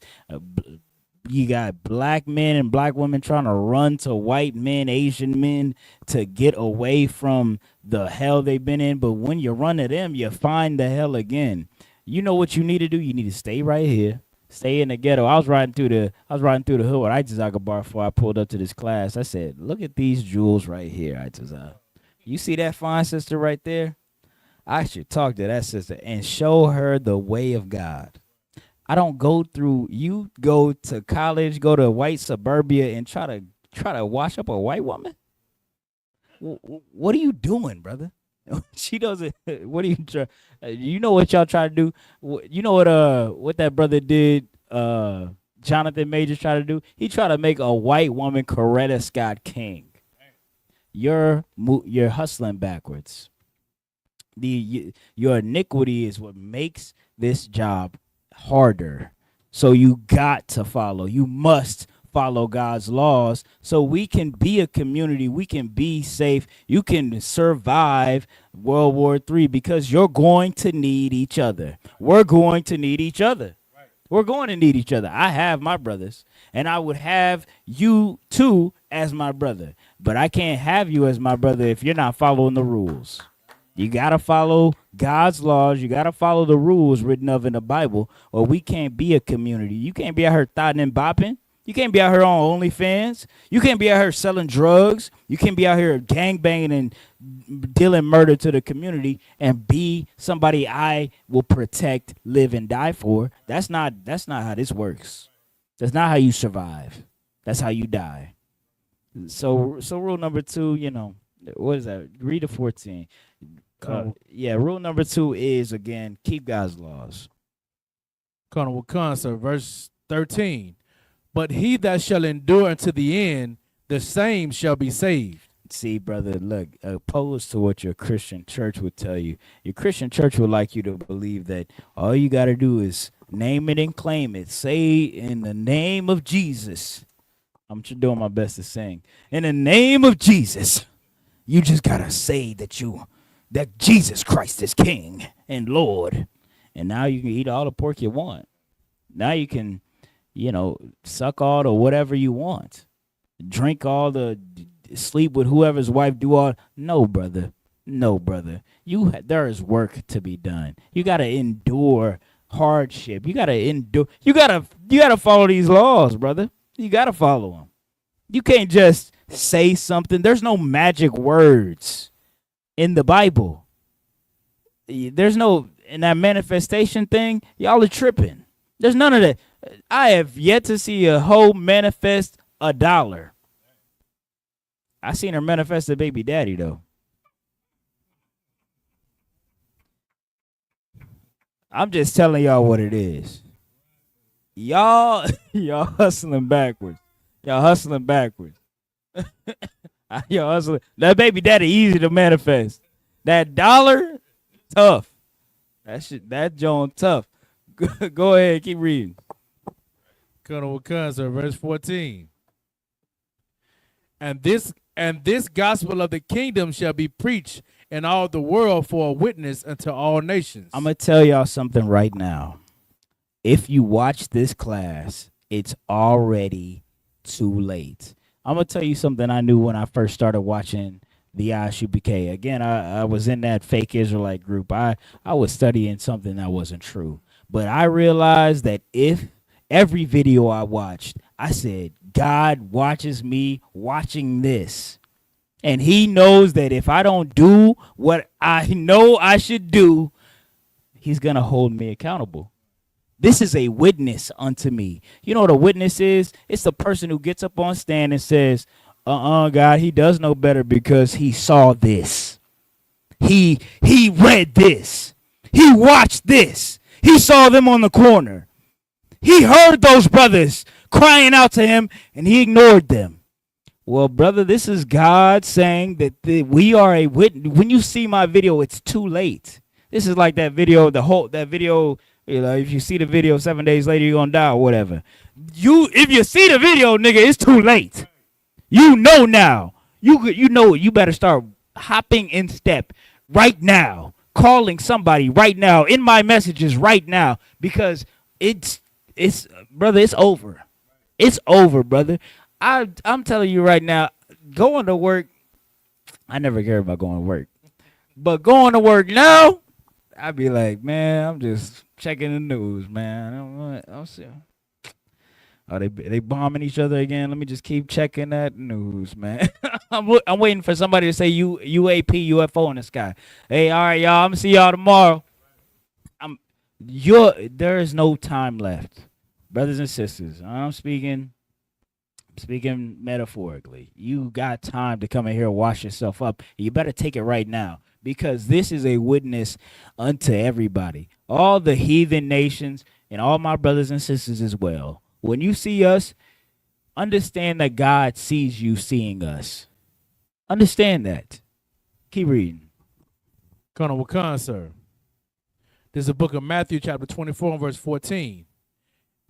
You got black men and black women trying to run to white men, Asian men, to get away from the hell they've been in. But when you run to them, you find the hell again. You know what you need to do? You need to stay right here. Stay in the ghetto. I was riding through the hood with Aitazaka bar before I pulled up to this class. I said, look at these jewels right here, Aitazaka. You see that fine sister right there? I should talk to that sister and show her the way of God. I don't go through, you go to college, go to white suburbia and try to wash up a white woman? What are you doing, brother? She doesn't. What do you try? You know what y'all try to do? You know what that brother did? Jonathan Majors tried to do. He tried to make a white woman Coretta Scott King. You're hustling backwards. Your iniquity is what makes this job harder. So you got to follow. You must follow God's laws so we can be a community. We can be safe. You can survive World War III because you're going to need each other. We're going to need each other. We're going to need each other. I have my brothers, and I would have you too as my brother. But I can't have you as my brother if you're not following the rules. You got to follow God's laws. You got to follow the rules written of in the Bible, or we can't be a community. You can't be out here thotting and bopping. You can't be out here on OnlyFans. You can't be out here selling drugs. You can't be out here gangbanging and dealing murder to the community and be somebody I will protect, live, and die for. That's not how this works. That's not how you survive. That's how you die. So rule number 2, what is that? Read the 14. Rule number 2 is, again, keep God's laws. Colonel Wakansa, verse 13. But he that shall endure unto the end, the same shall be saved. See, brother, look, opposed to what your Christian church would tell you. Your Christian church would like you to believe that all you got to do is name it and claim it. Say, in the name of Jesus. I'm doing my best to sing. In the name of Jesus, you just got to say that Jesus Christ is King and Lord. And now you can eat all the pork you want. Now you can, suck all the whatever you want. Drink all the, sleep with whoever's wife, do all. No, brother. There is work to be done. You got to endure hardship. You got to endure. You got to follow these laws, brother. You got to follow them. You can't just say something. There's no magic words in the Bible. There's no, in that manifestation thing, y'all are tripping. There's none of that. I have yet to see a hoe manifest $1. I seen her manifest a baby daddy though. I'm just telling y'all what it is. Y'all hustling backwards. Y'all hustling backwards. Y'all hustling. That baby daddy easy to manifest. That dollar, tough. That Joan tough. Go ahead, keep reading. Colonel Wakansa, verse 14. And this gospel of the kingdom shall be preached in all the world for a witness unto all nations. I'm going to tell y'all something right now. If you watch this class, it's already too late. I'm going to tell you something I knew when I first started watching the ISUPK. Again, I was in that fake Israelite group. I was studying something that wasn't true. But I realized that if every video I watched, I said, God watches me watching this. And he knows that if I don't do what I know I should do, he's going to hold me accountable. This is a witness unto me. You know what a witness is? It's the person who gets up on stand and says, God, he does know better because he saw this. He read this. He watched this. He saw them on the corner. He heard those brothers crying out to him and he ignored them. Well, brother, this is God saying that we are a witness. When you see my video, it's too late. This is like that video, that video, you know, if you see the video 7 days later, you're going to die or whatever. If you see the video, nigga, it's too late. You know now. You know you better start hopping in step right now. Calling somebody right now in my messages right now because it's brother, it's over. It's over, brother. I'm telling you right now, going to work, I never cared about going to work. But going to work now, I'd be like, man, I'm just checking the news, man. I'm see. Oh, they bombing each other again. Let me just keep checking that news, man. I'm waiting for somebody to say UAP, UFO in the sky. Hey, all right, y'all. I'm gonna see y'all tomorrow. There is no time left, brothers and sisters. I'm speaking metaphorically. You got time to come in here and wash yourself up. You better take it right now because this is a witness unto everybody, all the heathen nations and all my brothers and sisters as well. When you see us, understand that God sees you seeing us. Understand that. Keep reading. Colonel Wakan, sir. This is the book of Matthew, chapter 24, and verse 14.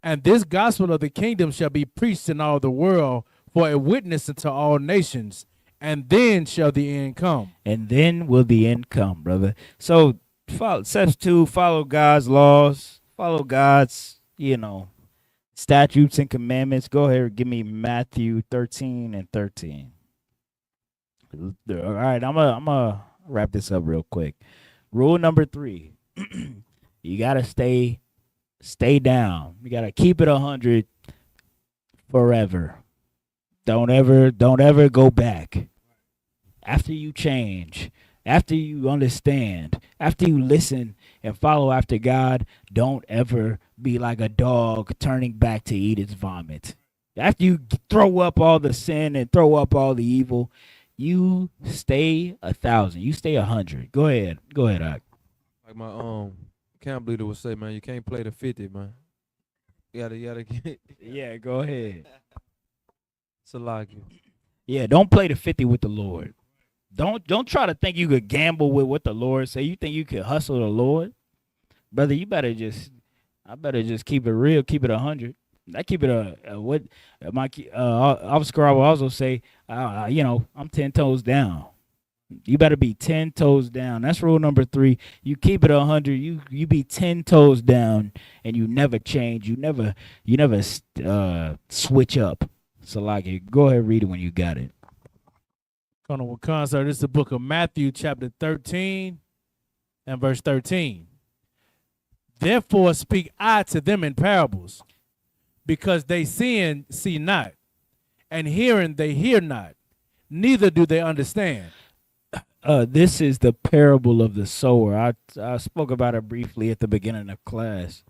And this gospel of the kingdom shall be preached in all the world for a witness unto all nations, and then shall the end come. And then will the end come, brother. So, steps 2, follow God's laws, follow God's, statutes and commandments. Go ahead and give me Matthew 13 and 13. All right, I'm gonna wrap this up real quick. Rule number 3. You gotta stay down. You gotta keep it 100 forever. Don't ever go back. After you change, after you understand, after you listen and follow after God, don't ever be like a dog turning back to eat its vomit. After you throw up all the sin and throw up all the evil, you stay 1,000. You stay 100. Go ahead, Ak. Like my camp leader would say, man, you can't play the 50, man. You gotta get. Yeah, go ahead. Salaki. Yeah, don't play the 50 with the Lord. Don't try to think you could gamble with what the Lord say. You think you could hustle the Lord, brother? I better just keep it real, keep it 100. I keep it what my Oscar will also say. I'm 10 toes down. You better be 10 toes down. That's rule number 3. You keep it 100. You be 10 toes down, and you never change. You never switch up. So go ahead, read it when you got it. Colonel Wakan, sir, this is the book of Matthew, chapter 13, and verse 13. Therefore speak I to them in parables, because they see not, and hearing they hear not, neither do they understand. This is the parable of the sower. I spoke about it briefly at the beginning of class.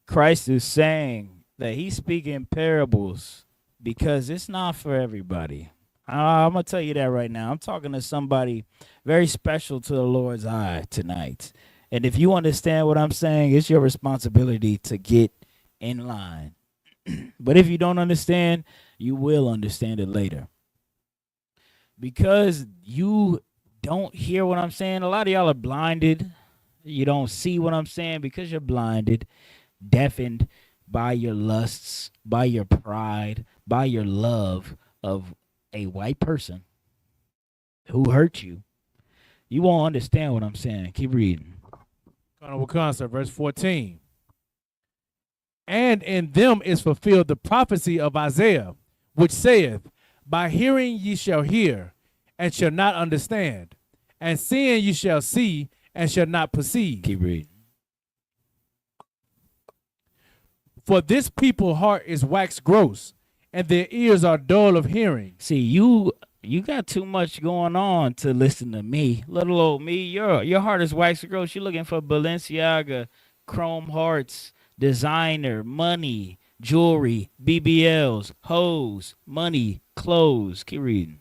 Christ is saying that he's speaking parables because it's not for everybody. I'm going to tell you that right now. I'm talking to somebody very special to the Lord's eye tonight. And if you understand what I'm saying, it's your responsibility to get in line. But if you don't understand, you will understand it later. Because you don't hear what I'm saying, a lot of y'all are blinded. You don't see what I'm saying because you're blinded, deafened by your lusts, by your pride, by your love of a white person who hurt you. You won't understand what I'm saying. Keep reading. Carnival concert, verse 14. And in them is fulfilled the prophecy of Isaiah, which saith, by hearing ye shall hear, and shall not understand, and seeing ye shall see, and shall not perceive. Keep reading. For this people heart is waxed gross, and their ears are dull of hearing. See, you got too much going on to listen to me. Little old me, your heart is waxed gross. You're looking for Balenciaga, chrome hearts, designer, money, jewelry, BBLs, hoes, money, clothes. Keep reading.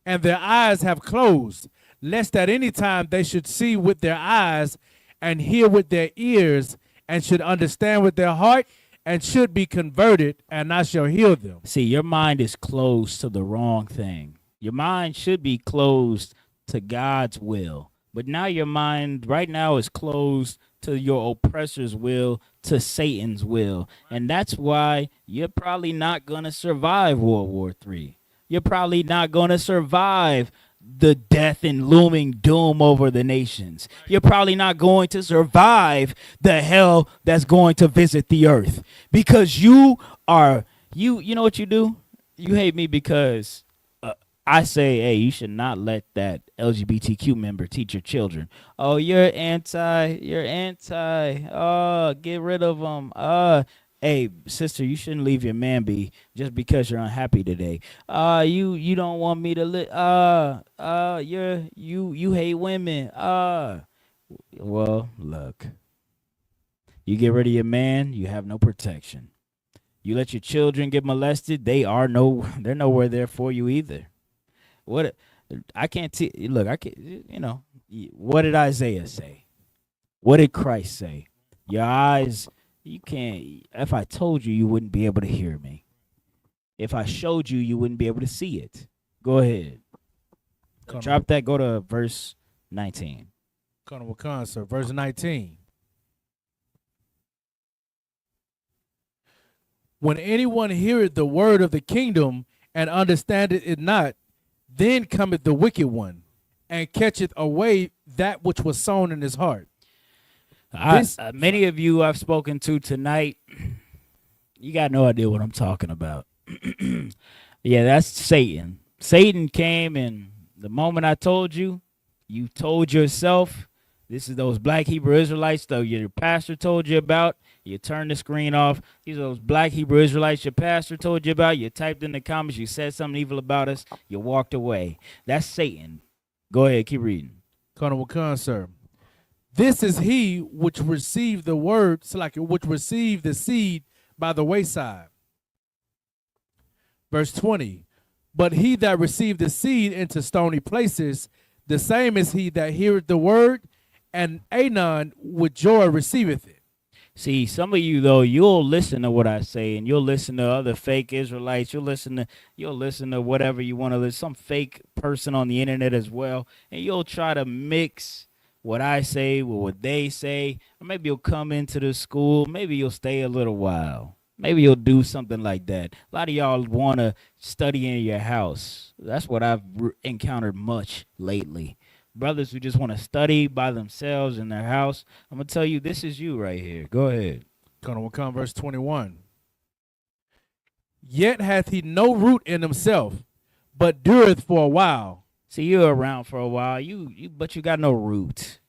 And their eyes have closed, lest at any time they should see with their eyes and hear with their ears and should understand with their heart and should be converted, and I shall heal them. See, your mind is closed to the wrong thing. Your mind should be closed to God's will. But now your mind right now is closed to your oppressor's will, to Satan's will. And that's why you're probably not going to survive World War III. You're probably not going to survive the death and looming doom over the nations. You're probably not going to survive the hell that's going to visit the earth. Because you know what you do? You hate me because I say, hey, you should not let that LGBTQ member teach your children. Oh, you're anti. Oh, get rid of them. Hey, sister, you shouldn't leave your man be just because you're unhappy today. You don't want me to you hate women. Well, look. You get rid of your man, you have no protection. You let your children get molested, they're nowhere there for you either. What what did Isaiah say? What did Christ say? Your eyes, you can't, if I told you, you wouldn't be able to hear me. If I showed you, you wouldn't be able to see it. Go ahead. Drop that, go to verse 19. Carnival concert, verse 19. When anyone heareth the word of the kingdom and understandeth it not, then cometh the wicked one, and catcheth away that which was sown in his heart. Many of you I've spoken to tonight, you got no idea what I'm talking about. Yeah, that's Satan. Satan came, and the moment I told you, you told yourself, this is those black Hebrew Israelites that your pastor told you about. You turned the screen off. These are those black Hebrew Israelites your pastor told you about. You typed in the comments. You said something evil about us. You walked away. That's Satan. Go ahead. Keep reading. Carnival concert. This is he which received the word, which received the seed by the wayside. Verse 20. But he that received the seed into stony places, the same is he that heareth the word, and anon with joy receiveth it. See, some of you, though, you'll listen to what I say, and you'll listen to other fake Israelites. You'll listen to whatever you want to listen, some fake person on the internet as well, and you'll try to mix what I say with what they say, or maybe you'll come into the school. Maybe you'll stay a little while. Maybe you'll do something like that. A lot of y'all want to study in your house. That's what I've encountered much lately. Brothers who just want to study by themselves in their house. I'm going to tell you, this is you right here. Go ahead. Come verse 21. Yet hath he no root in himself, but dureth for a while. See, you're around for a while, but you got no root.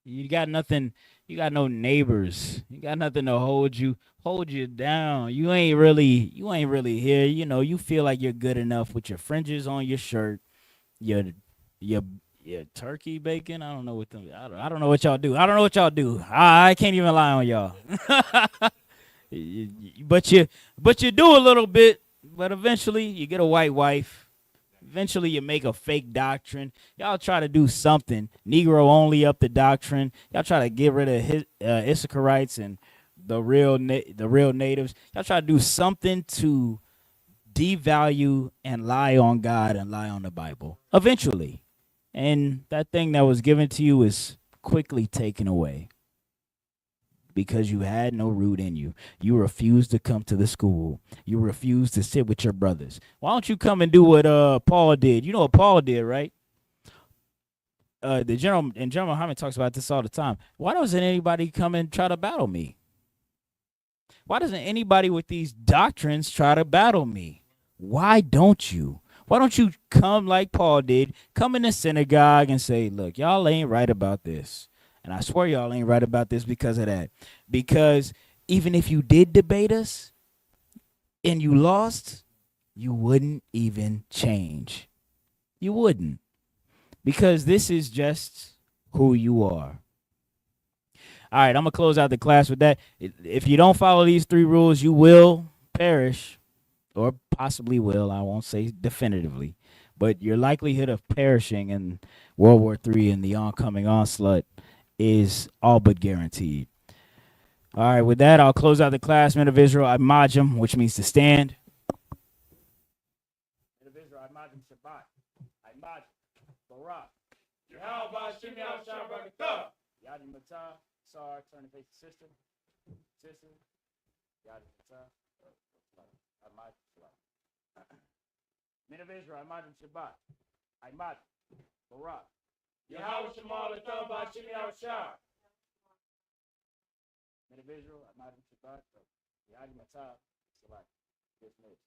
You got nothing. You got no neighbors. You got nothing to hold you hold you down. You ain't really here. You know, you feel like you're good enough with your fringes on your shirt, your your your turkey bacon. I don't know what them. I don't know what y'all do. I don't know what y'all do. I can't even lie on y'all. But you do a little bit. But eventually you get a white wife. Eventually you make a fake doctrine. Y'all try to do something. Negro only up the doctrine. Y'all try to get rid of Issacharites and the real natives. Y'all try to do something to devalue and lie on God and lie on the Bible. Eventually. And that thing that was given to you is quickly taken away because you had no root in you. You refused to come to the school. You refused to sit with your brothers. Why don't you come and do what Paul did? You know what Paul did, right? The General Muhammad talks about this all the time. Why doesn't anybody come and try to battle me? Why doesn't anybody with these doctrines try to battle me? Why don't you? Why don't you come like Paul did, come in the synagogue and say, look, y'all ain't right about this. And I swear y'all ain't right about this because of that. Because even if you did debate us and you lost, you wouldn't even change. You wouldn't. Because this is just who you are. All right, I'm going to close out the class with that. If you don't follow these 3 rules, you will perish, or possibly will. I won't say definitively. But your likelihood of perishing in World War III and the oncoming onslaught is all but guaranteed. All right, with that, I'll close out the class. Men of Israel, Imajim, which means to stand. Men of Israel, Imajim Shabbat. Imajim, Barak. Yahweh Shem Yahshua Barakah. Yadi Matah, Sar, turn to face the sister. Sister. Yadi Matah. Imajim Shabbat. Men of Israel, Imajim Shabbat. Imajim, Barak. Yahweh Shemal Atam Bashim Yahushua. Men of Israel, Imajim Shabbat. Yadi Matah, Salat. Dismissed.